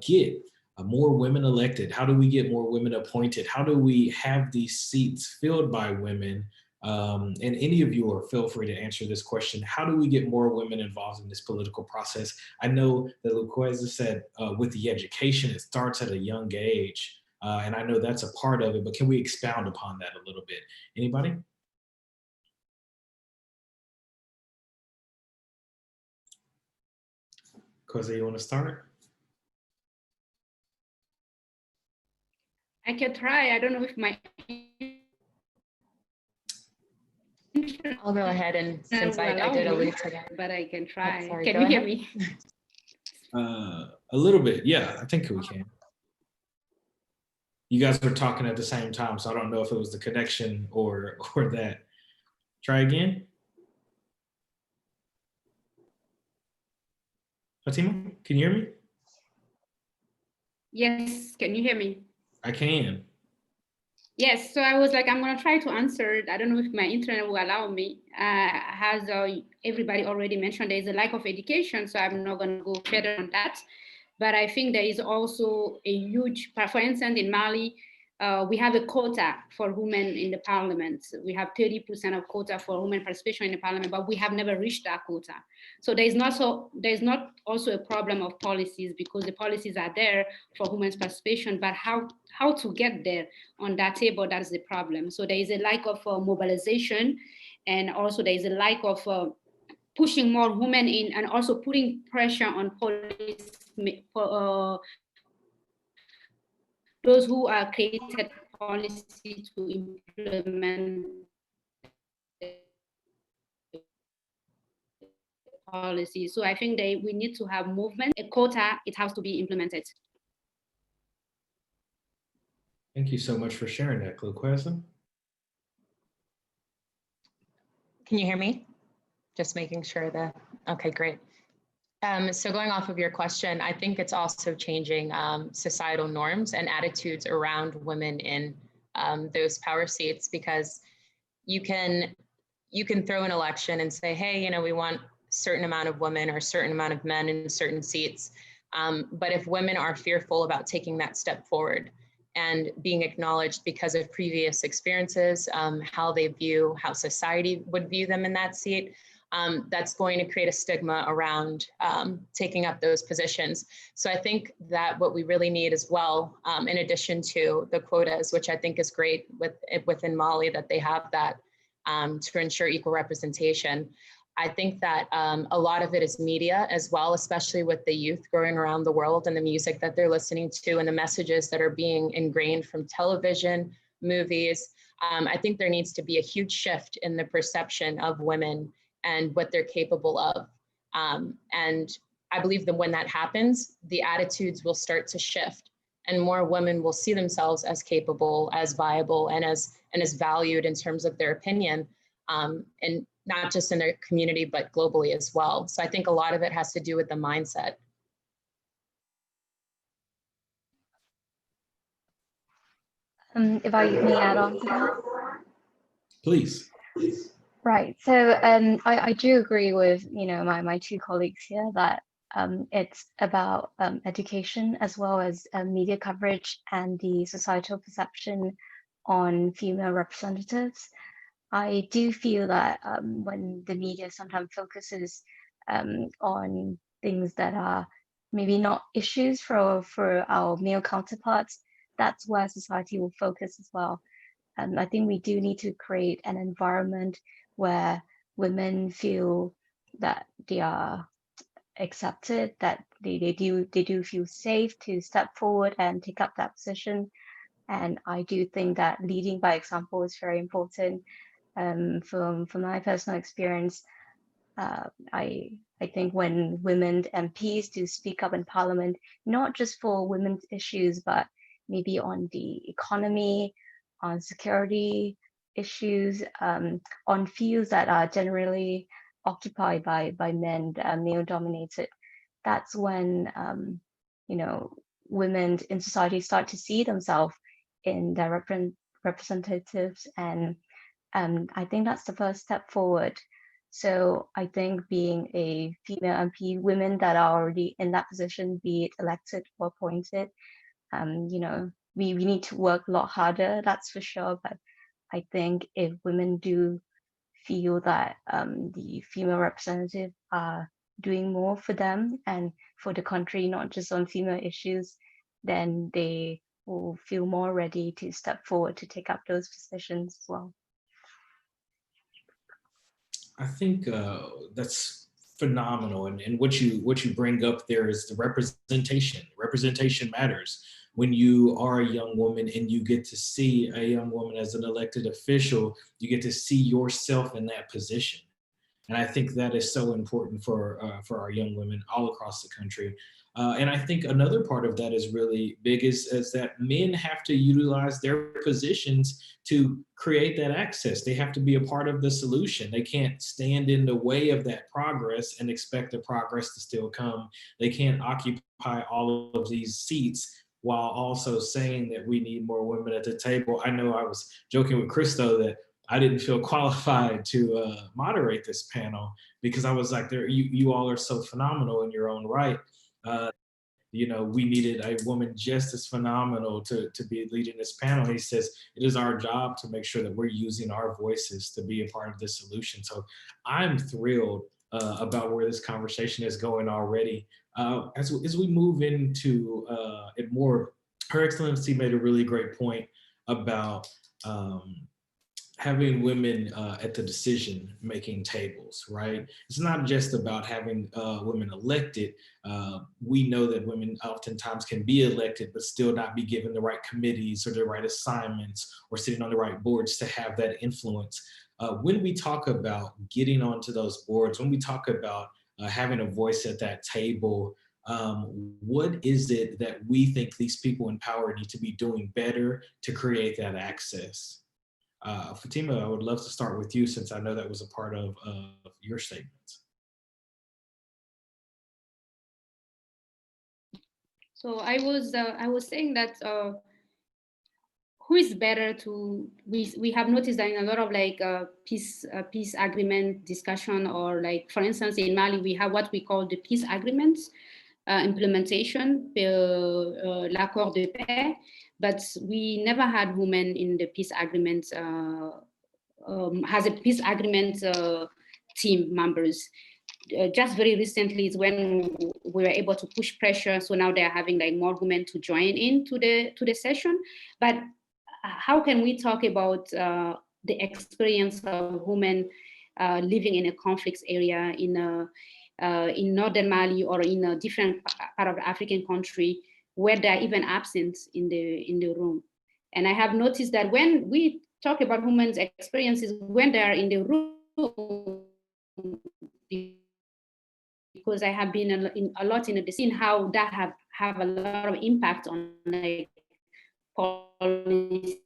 get more women elected? How do we get more women appointed? How do we have these seats filled by women? And any of you feel free to answer this question. How do we get more women involved in this political process? I know that Luqueza said with the education, it starts at a young age. And I know that's a part of it, but can we expound upon that a little bit? Anybody? Luqueza, you want to start? I can try. I don't know if my... I'll go ahead, and since I did allude to that. But I can try. Oh, sorry, can you hear me? A little bit, yeah, I think we can. You guys were talking at the same time, so I don't know if it was the connection or that. Try again. Fatima, can you hear me? Yes, can you hear me? I can. Yes, so I was like, I'm gonna try to answer it. I don't know if my internet will allow me. As everybody already mentioned, there is a lack of education, so I'm not gonna go further on that. But I think there is also a huge, for instance, in Mali, we have a quota for women in the parliament. We have 30% of quota for women participation in the parliament, but we have never reached that quota. So there's not also a problem of policies, because the policies are there for women's participation, but how to get there on that table, that's the problem. So there is a lack of mobilization, and also there is a lack of pushing more women in, and also putting pressure on police, those who are created policy to implement policy. So I think we need to have movement. A quota, it has to be implemented. Thank you so much for sharing that, Luqueza. Can you hear me? Just making sure that, okay, great. So going off of your question, I think it's also changing societal norms and attitudes around women in those power seats, because you can throw an election and say, hey, you know, we want a certain amount of women or a certain amount of men in certain seats. But if women are fearful about taking that step forward and being acknowledged because of previous experiences, how society would view them in that seat, that's going to create a stigma around taking up those positions. So I think that what we really need as well, in addition to the quotas, which I think is great within Mali that they have that to ensure equal representation. I think that a lot of it is media as well, especially with the youth growing around the world and the music that they're listening to and the messages that are being ingrained from television, movies. I think there needs to be a huge shift in the perception of women and what they're capable of. And I believe that when that happens, the attitudes will start to shift and more women will see themselves as capable, as viable, and as valued in terms of their opinion, and not just in their community, but globally as well. So I think a lot of it has to do with the mindset. If I may add on to that. Please. Right. So I do agree with, you know, my two colleagues here that it's about education as well as media coverage and the societal perception on female representatives. I do feel that when the media sometimes focuses on things that are maybe not issues for our male counterparts, that's where society will focus as well. I think we do need to create an environment where women feel that they are accepted, that they do feel safe to step forward and take up that position. And I do think that leading by example is very important. From my personal experience, I think when women MPs do speak up in Parliament, not just for women's issues, but maybe on the economy, on security issues, on fields that are generally occupied by men, male-dominated, that's when you know, women in society start to see themselves in their representatives, and I think that's the first step forward. So I think being a female MP, women that are already in that position, be it elected or appointed, you know, we need to work a lot harder, that's for sure. But I think if women do feel that the female representative are doing more for them and for the country, not just on female issues, then they will feel more ready to step forward to take up those positions as well. I think that's phenomenal, and what you bring up there is the representation. Representation matters. When you are a young woman and you get to see a young woman as an elected official, you get to see yourself in that position. And I think that is so important for our young women all across the country. And I think another part of that is really big is that men have to utilize their positions to create that access. They have to be a part of the solution. They can't stand in the way of that progress and expect the progress to still come. They can't occupy all of these seats while also saying that we need more women at the table. I know I was joking with Christo that I didn't feel qualified to moderate this panel because I was like, you all are so phenomenal in your own right. You know, we needed a woman just as phenomenal to be leading this panel. He says, it is our job to make sure that we're using our voices to be a part of the solution. So I'm thrilled about where this conversation is going already. As we move into it more, Her Excellency made a really great point about having women at the decision-making tables, right? It's not just about having women elected. We know that women oftentimes can be elected, but still not be given the right committees or the right assignments or sitting on the right boards to have that influence. When we talk about getting onto those boards, when we talk about having a voice at that table, what is it that we think these people in power need to be doing better to create that access? Fatima, I would love to start with you since I know that was a part of your statements. So I was saying that who is better to, we have noticed that in a lot of like peace agreement discussion, or like, for instance, in Mali, we have what we call the peace agreements implementation, l'accord de paix, but we never had women in the peace agreements, has a peace agreement team members. Just very recently is when we were able to push pressure. So now they're having like more women to join in to the session. But how can we talk about the experience of women living in a conflict area in northern Mali or in a different part of the African country where they're even absent in the room? And I have noticed that when we talk about women's experiences when they are in the room, because I have been a lot in the scene, how that have a lot of impact on like policy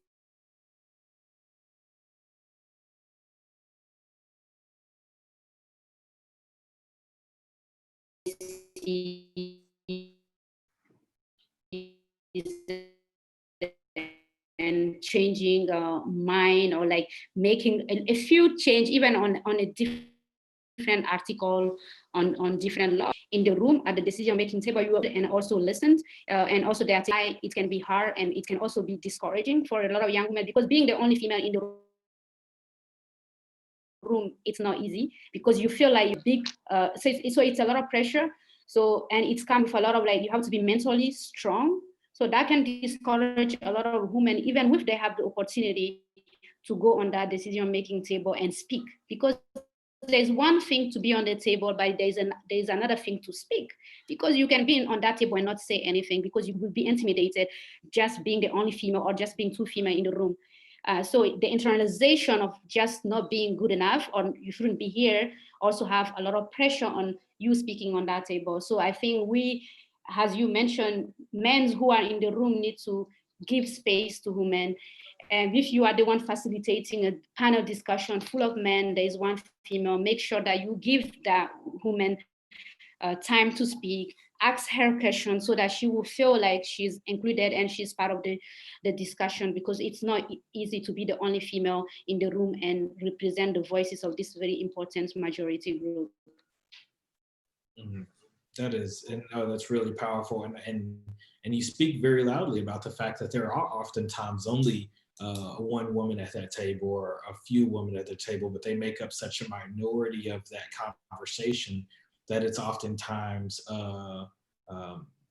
and changing mind, or like making a few change even on a different article on different law in the room at the decision-making table, and also listened, and also that it can be hard and it can also be discouraging for a lot of young women, because being the only female in the room, it's not easy, because you feel like big, so it's a lot of pressure. So, and it's come with a lot of like, you have to be mentally strong. So that can discourage a lot of women, even if they have the opportunity to go on that decision-making table and speak, because there's one thing to be on the table, but there's another thing to speak, because you can be on that table and not say anything because you will be intimidated just being the only female or just being two female in the room. So the internalization of just not being good enough or you shouldn't be here also have a lot of pressure on you speaking on that table. So I think we, as you mentioned, men who are in the room need to give space to women. And if you are the one facilitating a panel discussion full of men, there is one female, make sure that you give that woman time to speak, ask her questions so that she will feel like she's included and she's part of the discussion, because it's not easy to be the only female in the room and represent the voices of this very important majority group. Mm-hmm. That is, and that's really powerful. And you speak very loudly about the fact that there are oftentimes only one woman at that table or a few women at the table, but they make up such a minority of that conversation that it's oftentimes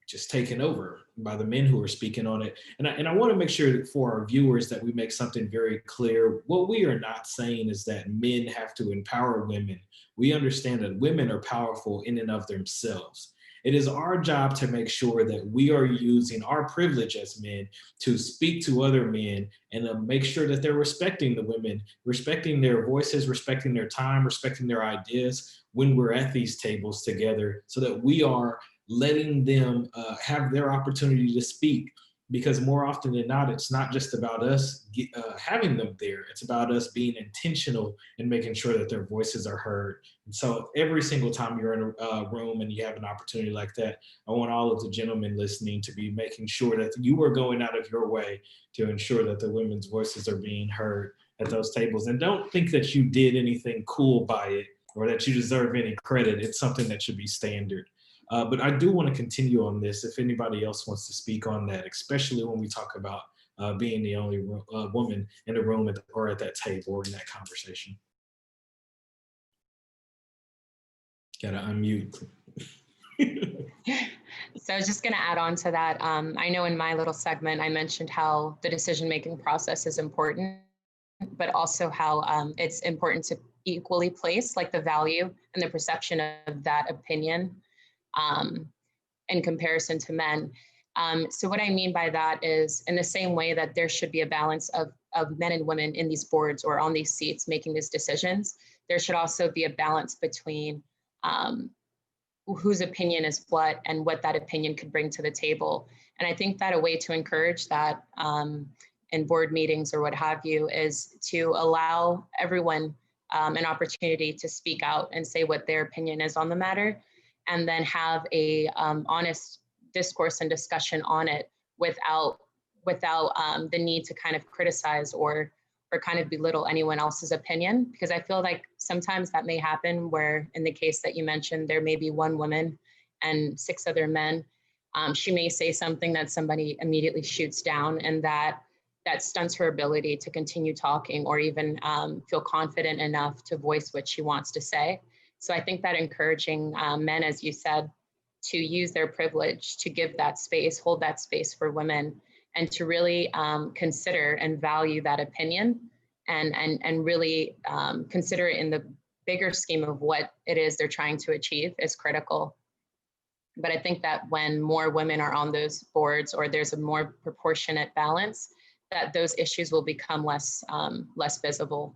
just taken over by the men who are speaking on it. And I want to make sure that for our viewers that we make something very clear. What we are not saying is that men have to empower women. We understand that women are powerful in and of themselves. It is our job to make sure that we are using our privilege as men to speak to other men and make sure that they're respecting the women, respecting their voices, respecting their time, respecting their ideas when we're at these tables together, so that we are letting them have their opportunity to speak. Because more often than not, it's not just about us having them there. It's about us being intentional and making sure that their voices are heard. And so every single time you're in a room and you have an opportunity like that, I want all of the gentlemen listening to be making sure that you are going out of your way to ensure that the women's voices are being heard at those tables. And don't think that you did anything cool by it or that you deserve any credit. It's something that should be standard. But I do want to continue on this if anybody else wants to speak on that, especially when we talk about being the only woman in the room or at that table or in that conversation. Gotta unmute. So I was just going to add on to that. I know in my little segment, I mentioned how the decision-making process is important, but also how it's important to equally place like the value and the perception of that opinion in comparison to men. So what I mean by that is in the same way that there should be a balance of men and women in these boards or on these seats making these decisions, there should also be a balance between whose opinion is what and what that opinion could bring to the table. And I think that a way to encourage that in board meetings or what have you, is to allow everyone an opportunity to speak out and say what their opinion is on the matter, and then have a honest discourse and discussion on it without the need to kind of criticize or kind of belittle anyone else's opinion. Because I feel like sometimes that may happen where, in the case that you mentioned, there may be one woman and 6 other men. She may say something that somebody immediately shoots down, and that stunts her ability to continue talking or even feel confident enough to voice what she wants to say. So I think that encouraging men, as you said, to use their privilege to give that space, hold that space for women, and to really consider and value that opinion, and really consider it in the bigger scheme of what it is they're trying to achieve is critical. But I think that when more women are on those boards, or there's a more proportionate balance, that those issues will become less visible.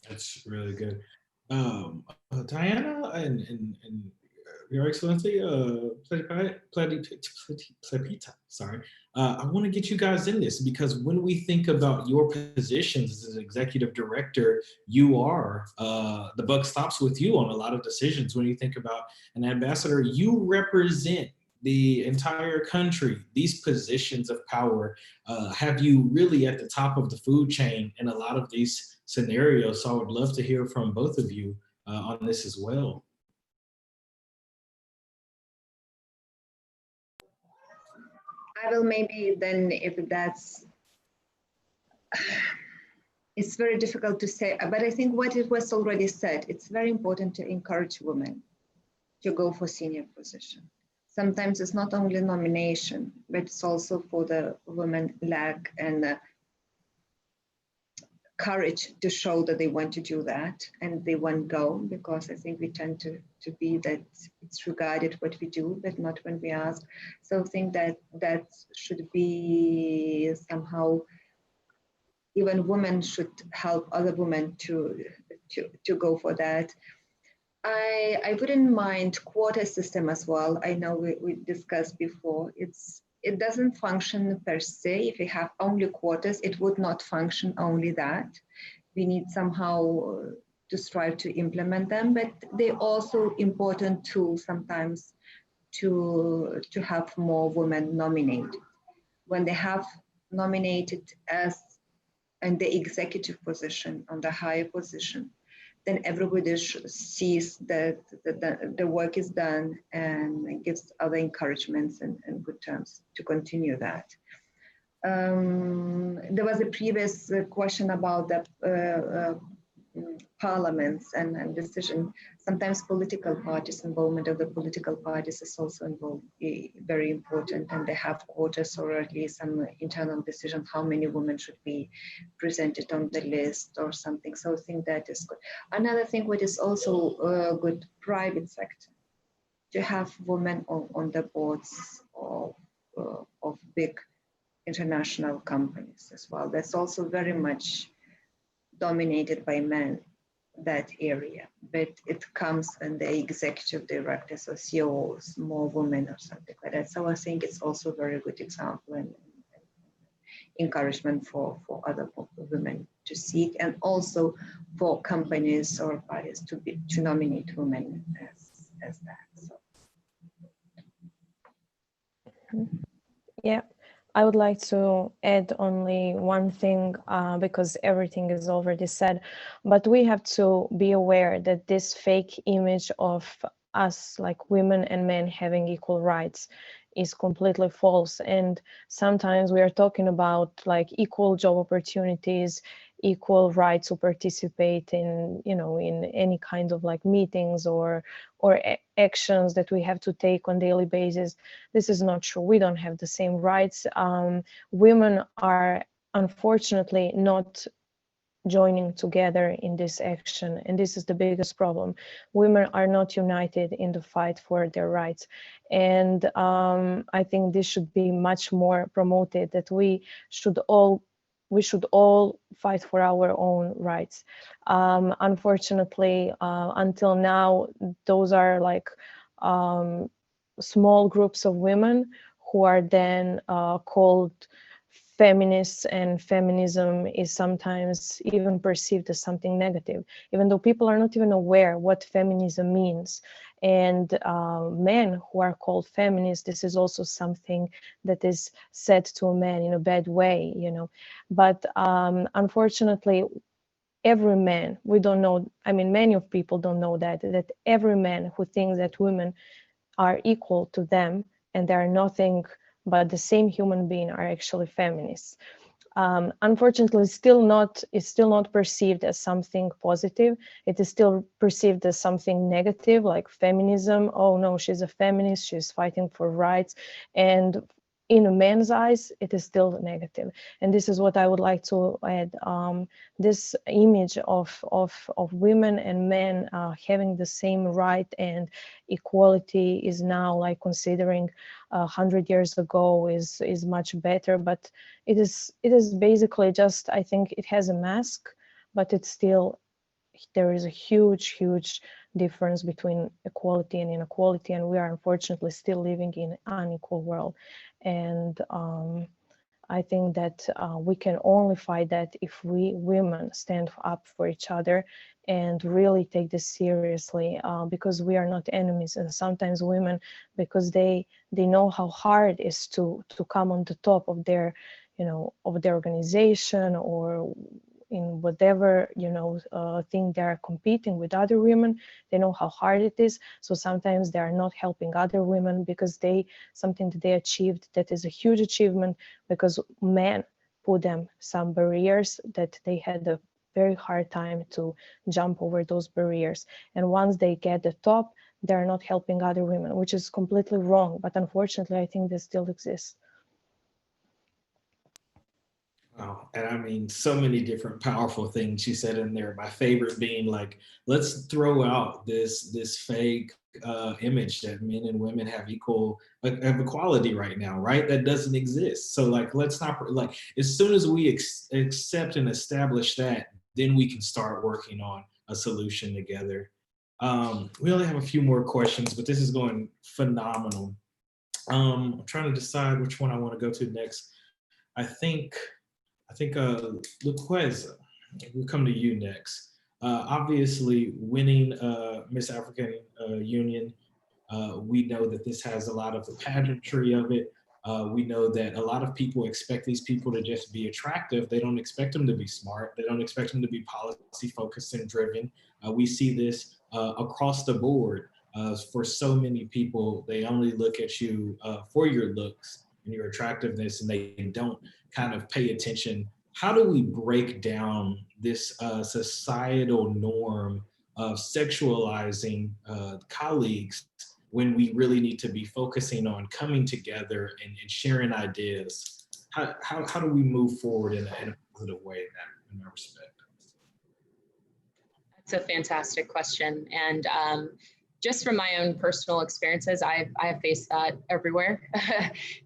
That's really good. Diana and Your Excellency, Plepita, sorry. I want to get you guys in this, because when we think about your positions as an executive director, you are, the buck stops with you on a lot of decisions. When you think about an ambassador, you represent the entire country. These positions of power have you really at the top of the food chain in a lot of these scenarios. So I would love to hear from both of you on this as well. I will maybe then, if that's, it's very difficult to say, but I think what it was already said, it's very important to encourage women to go for senior position. Sometimes it's not only nomination, but it's also for the women lack and courage to show that they want to do that and they won't go, because I think we tend to be that it's regarded what we do, but not when we ask. So I think that should be somehow, even women should help other women to go for that. I wouldn't mind quota system as well. I know we discussed before. It doesn't function per se. If we have only quotas, it would not function only that. We need somehow to strive to implement them, but they're also important tools sometimes to have more women nominated. When they have nominated as in the executive position, on the higher position, then everybody sees that the work is done and gives other encouragements and good terms to continue that. There was a previous question about the parliaments and decision. Sometimes political parties, involvement of the political parties is also involved, very important, and they have quotas or at least some internal decision how many women should be presented on the list or something. So I think that is good. Another thing which is also good, private sector, to have women on the boards of big international companies as well. That's also very much dominated by men, that area, but it comes in the executive directors or CEOs, more women or something like that. So I think it's also a very good example and encouragement for other women to seek, and also for companies or parties to nominate women as that. So. Yeah. I would like to add only one thing because everything is already said, but we have to be aware that this fake image of us, like women and men having equal rights, is completely false. And sometimes we are talking about like equal job opportunities, equal right to participate in, you know, in any kind of like meetings or actions that we have to take on daily basis. This is not true. We don't have the same rights. Women are unfortunately not joining together in this action, and this is the biggest problem. Women are not united in the fight for their rights, and I think this should be much more promoted, that we should all fight for our own rights. Unfortunately, until now, those are like small groups of women who are then called feminists, and feminism is sometimes even perceived as something negative, even though people are not even aware what feminism means. And men who are called feminists, this is also something that is said to a man in a bad way, you know. But unfortunately, every man, we don't know, I mean, many of people don't know that every man who thinks that women are equal to them and they are nothing but the same human being are actually feminists. Unfortunately, it's still not perceived as something positive. It is still perceived as something negative, like feminism. Oh no, she's a feminist, she's fighting for rights. And in a man's eyes, it is still negative. And this is what I would like to add. This image of women and men having the same right and equality is now like considering 100 years ago is much better, but it is basically just, I think it has a mask, but it's still, there is a huge difference between equality and inequality, and we are unfortunately still living in an unequal world. And I think that we can only fight that if we women stand up for each other and really take this seriously, because we are not enemies. And sometimes women, because they know how hard it is to come on the top of their, you know, of their organization or in whatever, you know, thing they are competing with other women, they know how hard it is. So sometimes they are not helping other women because something that they achieved that is a huge achievement, because men put them some barriers that they had a very hard time to jump over those barriers. And once they get the top, they're not helping other women, which is completely wrong. But unfortunately, I think this still exists. Wow. And I mean, so many different powerful things you said in there. My favorite being like, let's throw out this fake image that men and women have have equality right now, right? That doesn't exist. So like, let's not, like, as soon as we accept and establish that, then we can start working on a solution together. We only have a few more questions, but this is going phenomenal. I'm trying to decide which one I want to go to next. I think Luqueza, we'll come to you next. Obviously, winning Miss African Union, we know that this has a lot of the pageantry of it. We know that a lot of people expect these people to just be attractive. They don't expect them to be smart. They don't expect them to be policy focused and driven. We see this across the board. For so many people, they only look at you for your looks and your attractiveness, and they don't kind of pay attention. How do we break down this societal norm of sexualizing colleagues when we really need to be focusing on coming together and sharing ideas? How do we move forward in a positive way in that respect? That's a fantastic question. And just from my own personal experiences, I have faced that everywhere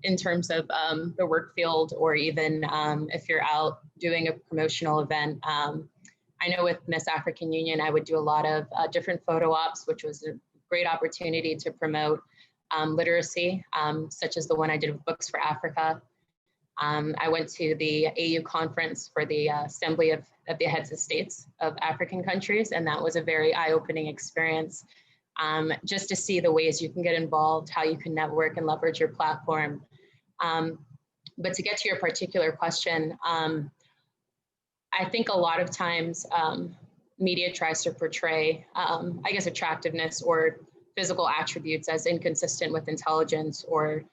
in terms of the work field, or even if you're out doing a promotional event. I know with Miss African Union, I would do a lot of different photo ops, which was a great opportunity to promote literacy, such as the one I did with Books for Africa. I went to the AU conference for the Assembly of the Heads of States of African countries, and that was a very eye-opening experience. Just to see the ways you can get involved, how you can network and leverage your platform. But to get to your particular question, I think a lot of times media tries to portray, I guess, attractiveness or physical attributes as inconsistent with intelligence or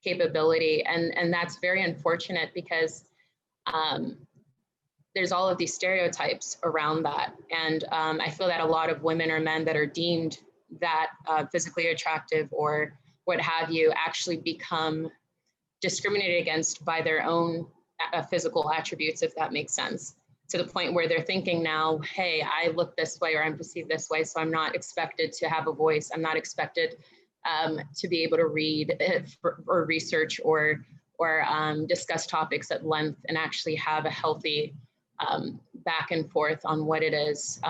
capability. And that's very unfortunate, because there's all of these stereotypes around that. And I feel that a lot of women or men that are deemed that physically attractive or what have you actually become discriminated against by their own physical attributes, if that makes sense, to the point where they're thinking now, hey, I look this way or I'm perceived this way, so I'm not expected to have a voice. I'm not expected to be able to read or research or discuss topics at length and actually have a healthy back and forth on what it is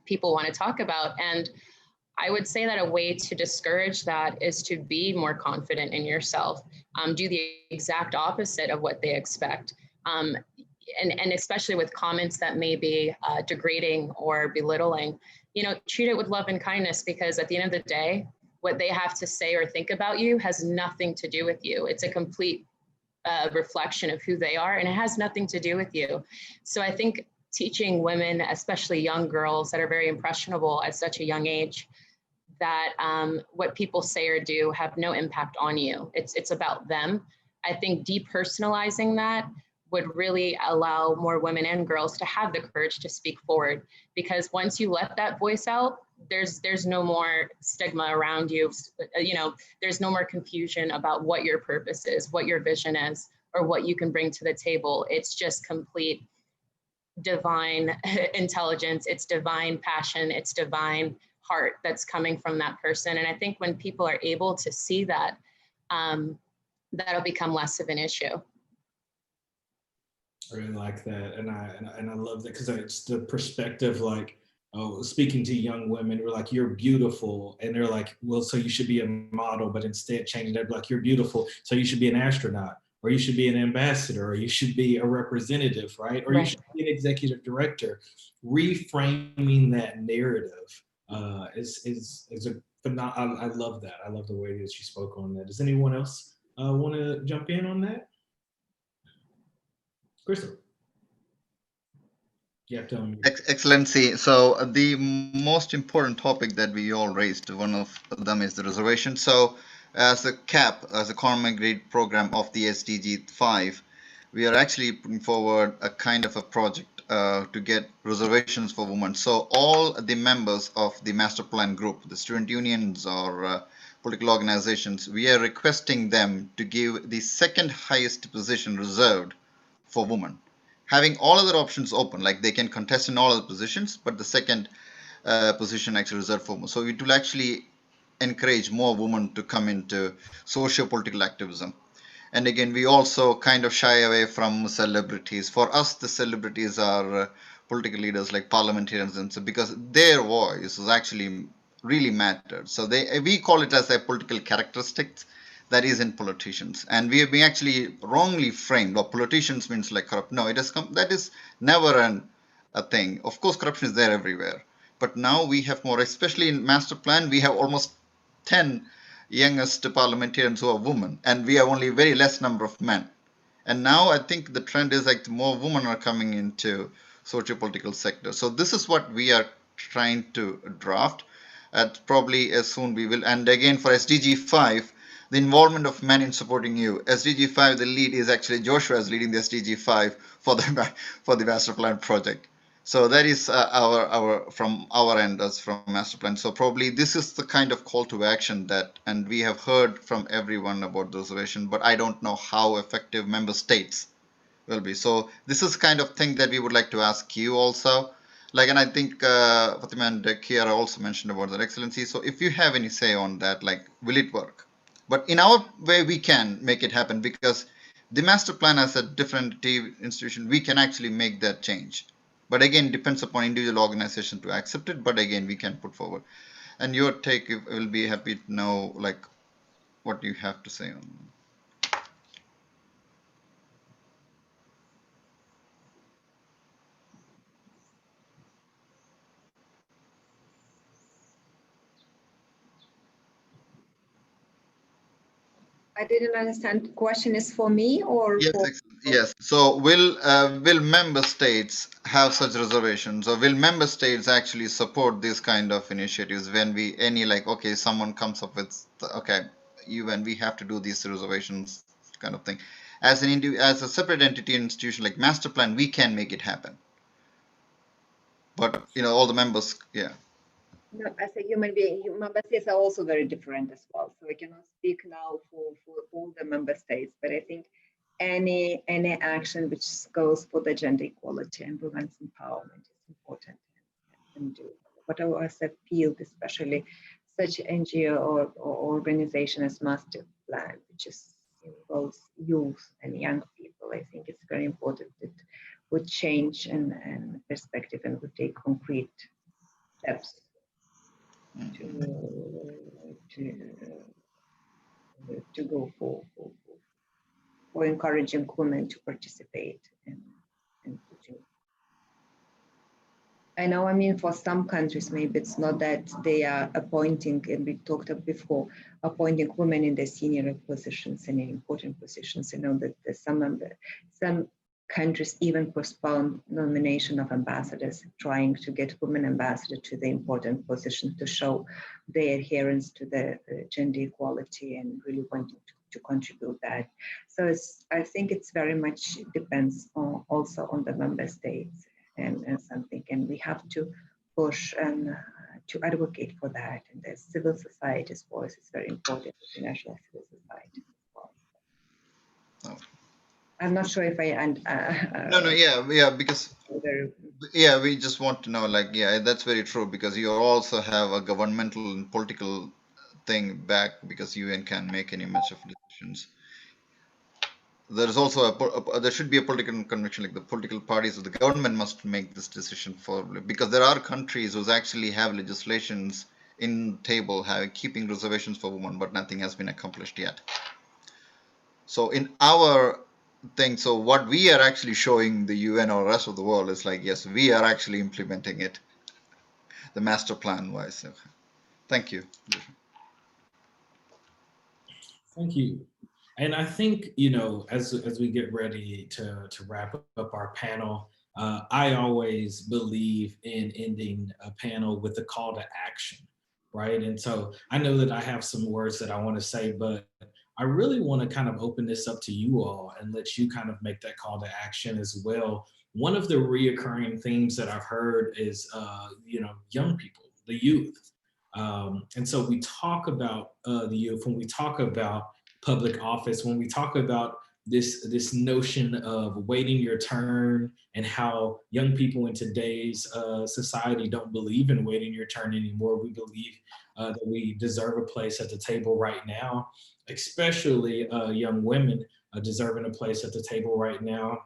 people want to talk about. And I would say that a way to discourage that is to be more confident in yourself, do the exact opposite of what they expect. And especially with comments that may be degrading or belittling, treat it with love and kindness, because at the end of the day, what they have to say or think about you has nothing to do with you. It's a complete reflection of who they are, and it has nothing to do with you. So I think teaching women, especially young girls that are very impressionable at such a young age, that what people say or do have no impact on you. It's about them. I think depersonalizing that would really allow more women and girls to have the courage to speak forward, because once you let that voice out, there's no more stigma around you. There's no more confusion about what your purpose is, what your vision is, or what you can bring to the table. It's just complete divine intelligence, it's divine passion, it's divine heart that's coming from that person. And I think when people are able to see that, that'll become less of an issue. I really like that, and I love that, because it's the perspective, like, oh, speaking to young women, we're like, you're beautiful, and they're like, well, so you should be a model, but instead changing it, like, you're beautiful, so you should be an astronaut, or you should be an ambassador, or you should be a representative, right? Or you should be an executive director. Reframing that narrative is a phenomenal. I love that. I love the way that you spoke on that. Does anyone else want to jump in on that? Crystal. You have to Excellency. So the most important topic that we all raised, one of them is the reservation. So as a CAP, as a common grade program of the SDG5, we are actually putting forward a kind of a project to get reservations for women. So all the members of the master plan group, the student unions or political organizations, we are requesting them to give the second highest position reserved for women, having all other options open, like they can contest in all other positions, but the second position actually reserved for women. So it will actually encourage more women to come into socio-political activism. And again, we also kind of shy away from celebrities. For us, the celebrities are political leaders like parliamentarians, and so because their voice is actually really mattered. So we call it as a political characteristics that is in politicians, and we have been actually wrongly framed. Well, politicians means like corrupt. No, it has come. That is never a thing. Of course, corruption is there everywhere, but now we have more, especially in master plan. We have almost 10 youngest parliamentarians who are women, and we have only very less number of men. And now I think the trend is like more women are coming into socio-political sector. So this is what we are trying to draft. Probably as soon we will. And again, for SDG5, the involvement of men in supporting you. SDG5, the lead is actually Joshua is leading the SDG5 for the master plan project. So that is our from our end as from master plan. So probably this is the kind of call to action that, and we have heard from everyone about the reservation, but I don't know how effective member states will be. So this is kind of thing that we would like to ask you also. Like, and I think Fatima and Kiara also mentioned about that, Excellency. So if you have any say on that, like, will it work? But in our way, we can make it happen, because the master plan as a different institution, we can actually make that change. But again, depends upon individual organization to accept it. But again, we can put forward. And your take, will be happy to know, like, what you have to say on. I didn't understand. The question is for me or Yes, for? yes. So will member states have such reservations, or will member states actually support these kind of initiatives when okay, someone comes up with okay, when we have to do these reservations kind of thing, as as a separate entity institution like master plan, we can make it happen. But all the members, yeah. No, as a human being, member states are also very different as well. So I cannot speak now for all the member states, but I think any action which goes for the gender equality and women's empowerment is important and do whatever as a field, especially such NGO or organization as Master Plan, which involves youth and young people. I think it's very important that would change and perspective and would take concrete steps. to go for encouraging women to participate in teaching. I know, I mean, for some countries, maybe it's not that they are appointing, and we talked about before, appointing women in the senior positions and in important positions. You know that some countries even postpone nomination of ambassadors, trying to get women ambassadors to the important positions to show their adherence to the gender equality and really wanting to contribute that. So I think it's very much depends also on the member states. And something, and we have to push and to advocate for that. And the civil society's voice is very important, the national civil society as well. Oh. I'm not sure if I because we just want to know, like, that's very true, because you also have a governmental and political thing back, because UN can't make any much of decisions. There's also there should be a political conviction, like the political parties of the government must make this decision because there are countries who actually have legislations in table keeping reservations for women, but nothing has been accomplished yet. So in our thing, so what we are actually showing the UN or rest of the world is like, yes, we are actually implementing it, the master plan wise. Okay. Thank you. Thank you. And I think, you know, as we get ready to wrap up our panel, I always believe in ending a panel with a call to action, right? And so I know that I have some words that I want to say, but I really want to kind of open this up to you all and let you kind of make that call to action as well. One of the reoccurring themes that I've heard is, you know, young people, the youth. And so we talk about the youth, when we talk about public office, when we talk about this notion of waiting your turn and how young people in today's society don't believe in waiting your turn anymore. We believe that we deserve a place at the table right now, especially young women deserving a place at the table right now.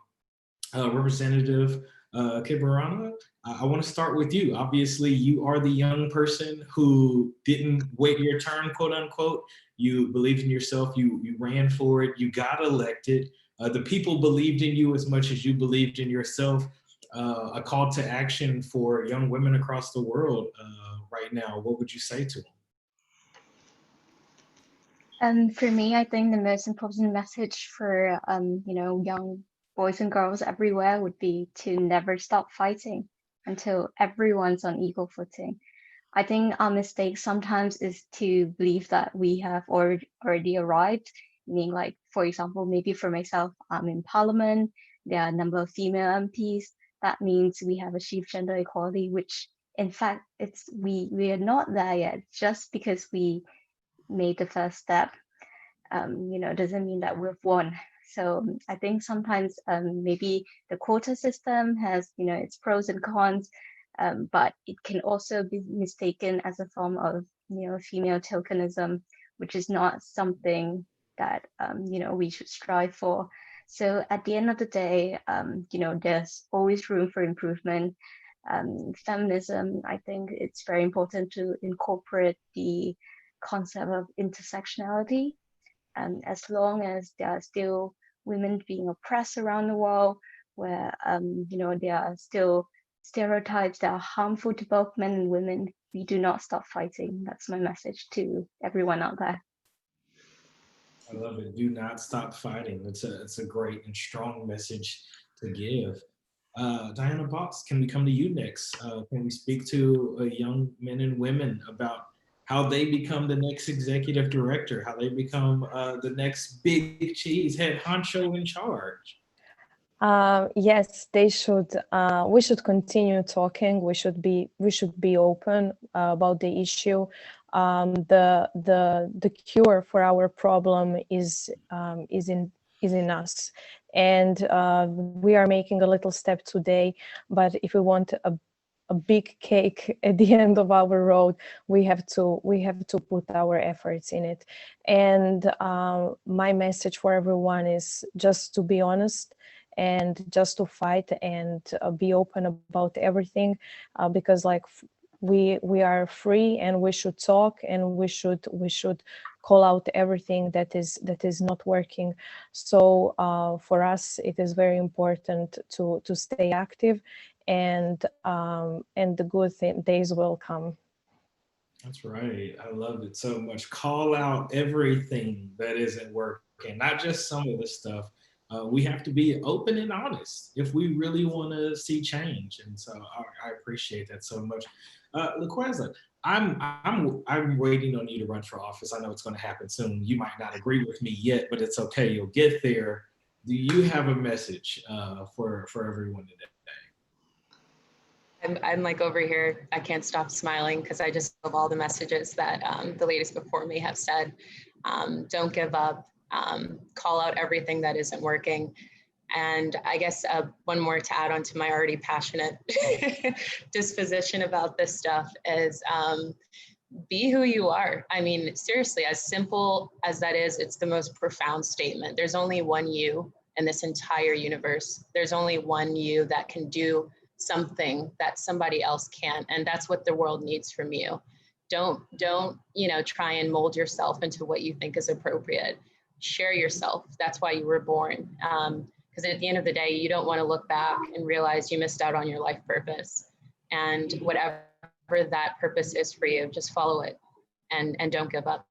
Representative Kibarana, I want to start with you. Obviously, you are the young person who didn't wait your turn, quote unquote. You believed in yourself, you ran for it, you got elected. The people believed in you as much as you believed in yourself. A call to action for young women across the world right now, what would you say to them? For me, I think the most important message for you know, young boys and girls everywhere would be to never stop fighting until everyone's on equal footing. I think our mistake sometimes is to believe that we have already arrived, meaning, like, for example, maybe for myself, I'm in parliament, there are a number of female MPs. That means we have achieved gender equality, which in fact we are not there yet. Just because we made the first step, you know, doesn't mean that we've won. So I think sometimes maybe the quota system has, you know, its pros and cons, but it can also be mistaken as a form of, you know, female tokenism, which is not something that, you know, we should strive for. So at the end of the day, you know, there's always room for improvement. Feminism, I think it's very important to incorporate the concept of intersectionality. As long as there are still women being oppressed around the world, where you know, there are still stereotypes that are harmful to both men and women, we do not stop fighting. That's my message to everyone out there. I love it. Do not stop fighting. It's a great and strong message to give. Diana Box, can we come to you next? Can we speak to young men and women about how they become the next executive director, how they become the next big cheese, head honcho in charge? Yes, they should. We should continue talking. We should be open about the issue. The cure for our problem is in us, and we are making a little step today. But if we want a big cake at the end of our road, we have to put our efforts in it. And my message for everyone is just to be honest and just to fight and be open about everything, because, like, we are free, and we should talk, and we should call out everything that is not working. So for us, it is very important to stay active, and the good days will come. That's right. I love it so much. Call out everything that isn't working, not just some of the stuff. We have to be open and honest if we really want to see change. And so I appreciate that so much. LaQueza, I'm waiting on you to run for office. I know it's going to happen soon. You might not agree with me yet, but it's okay. You'll get there. Do you have a message for everyone today? I'm like over here, I can't stop smiling because I just love all the messages that the ladies before me have said. Don't give up, call out everything that isn't working. And I guess one more to add on to my already passionate disposition about this stuff is be who you are. I mean, seriously, as simple as that is, it's the most profound statement. There's only one you in this entire universe. There's only one you that can do something that somebody else can't, and that's what the world needs from you. Don't try and mold yourself into what you think is appropriate. Share yourself. That's why you were born, because at the end of the day, you don't want to look back and realize you missed out on your life purpose. And whatever that purpose is for you, just follow it, and don't give up.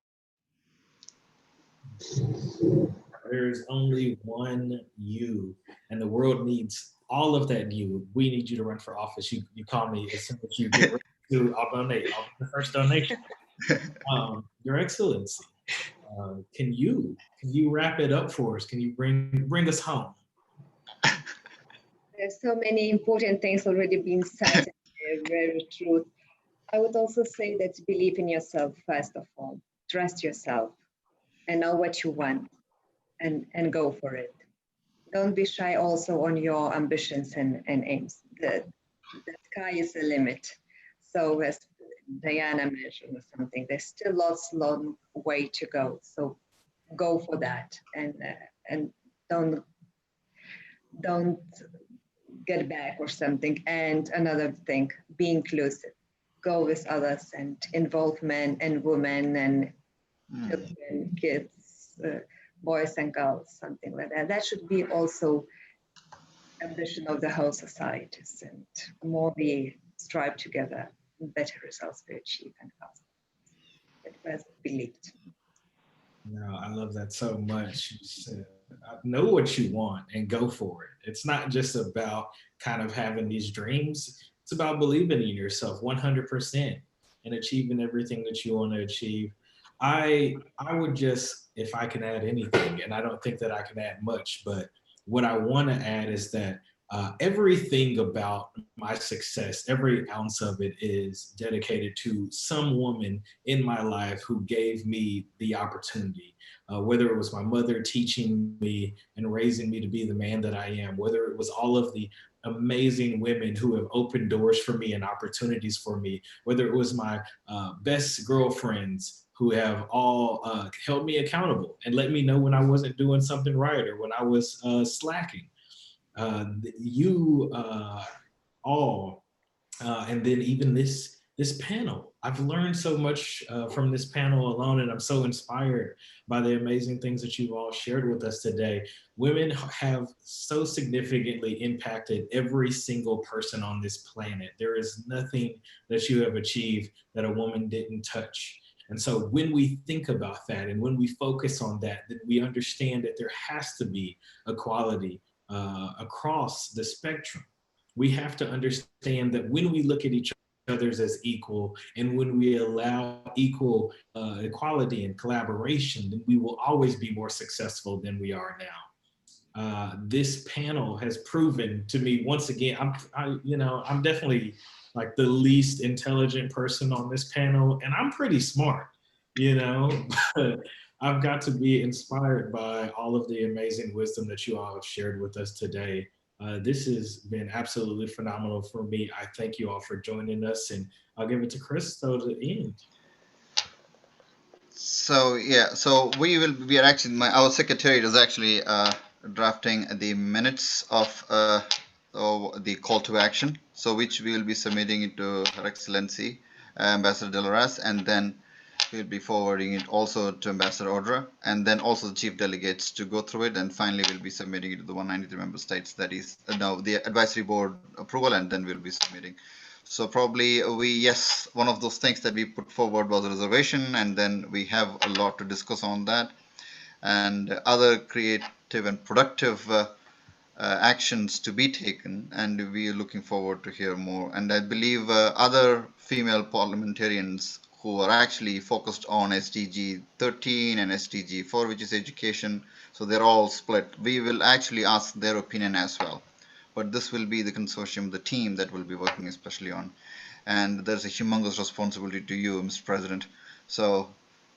There's only one you, and the world needs all of that you. We need you to run for office. You call me as soon as you get ready to. I'll donate. I'll be the first donation. Your Excellency, can you wrap it up for us? Can you bring us home? There's so many important things already being said. Very true. I would also say that believe in yourself first of all. Trust yourself and know what you want, and go for it. Don't be shy also on your ambitions and aims. The sky is the limit. So as Diana mentioned or something, there's still long way to go. So go for that, and don't get back or something. And another thing, be inclusive. Go with others and involve men and women and children, kids, boys and girls, something like that. That should be also ambition of the whole societies, and more we strive together, better results we achieve and faster. It was believed. No, I love that so much. Know what you want and go for it. It's not just about kind of having these dreams. It's about believing in yourself 100% and achieving everything that you want to achieve. I would just, if I can add anything, and I don't think that I can add much, but what I want to add is that everything about my success, every ounce of it is dedicated to some woman in my life who gave me the opportunity. Whether it was my mother teaching me and raising me to be the man that I am, whether it was all of the amazing women who have opened doors for me and opportunities for me, whether it was my best girlfriends who have all held me accountable and let me know when I wasn't doing something right or when I was slacking. You all, and then even this panel. I've learned so much from this panel alone, and I'm so inspired by the amazing things that you've all shared with us today. Women have so significantly impacted every single person on this planet. There is nothing that you have achieved that a woman didn't touch. And so when we think about that and when we focus on that, then we understand that there has to be equality across the spectrum. We have to understand that when we look at each others as equal, and when we allow equal equality and collaboration, then we will always be more successful than we are now. This panel has proven to me once again, I'm definitely like the least intelligent person on this panel, and I'm pretty smart, but I've got to be inspired by all of the amazing wisdom that you all have shared with us today. This has been absolutely phenomenal for me. I thank you all for joining us, and I'll give it to Crystal to end. So yeah, so we are actually, our secretariat is actually drafting the minutes of the call to action, so which we will be submitting it to Her Excellency Ambassador Delores, and then we'll be forwarding it also to Ambassador Audra, and then also the chief delegates to go through it, and finally we'll be submitting it to the 193 member states. That is now the advisory board approval, and then we'll be submitting. So probably yes, one of those things that we put forward was a reservation, and then we have a lot to discuss on that, and other creative and productive actions to be taken, and we are looking forward to hear more. And I believe other female parliamentarians who are actually focused on SDG 13 and SDG 4, which is education, so they're all split. We will actually ask their opinion as well. But this will be the consortium, the team that will be working especially on. And there's a humongous responsibility to you, Mr. President. So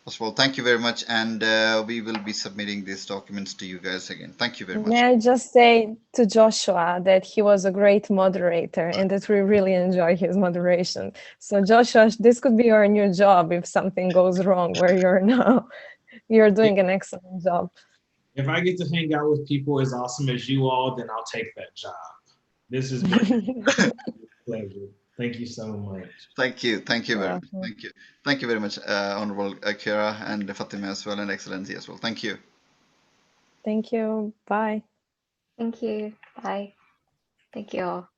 first of all, thank you very much, and we will be submitting these documents to you guys again. Thank you very much. May I just say to Joshua that he was a great moderator and that we really enjoy his moderation. So Joshua, this could be your new job if something goes wrong where you're now. You're doing an excellent job. If I get to hang out with people as awesome as you all, then I'll take that job. This has been a pleasure. Thank you so much. Thank you very much. Thank you very much, Honorable Kira and Fatima as well, and Excellency as well. Thank you. Thank you. Bye. Thank you. Bye. Thank you all.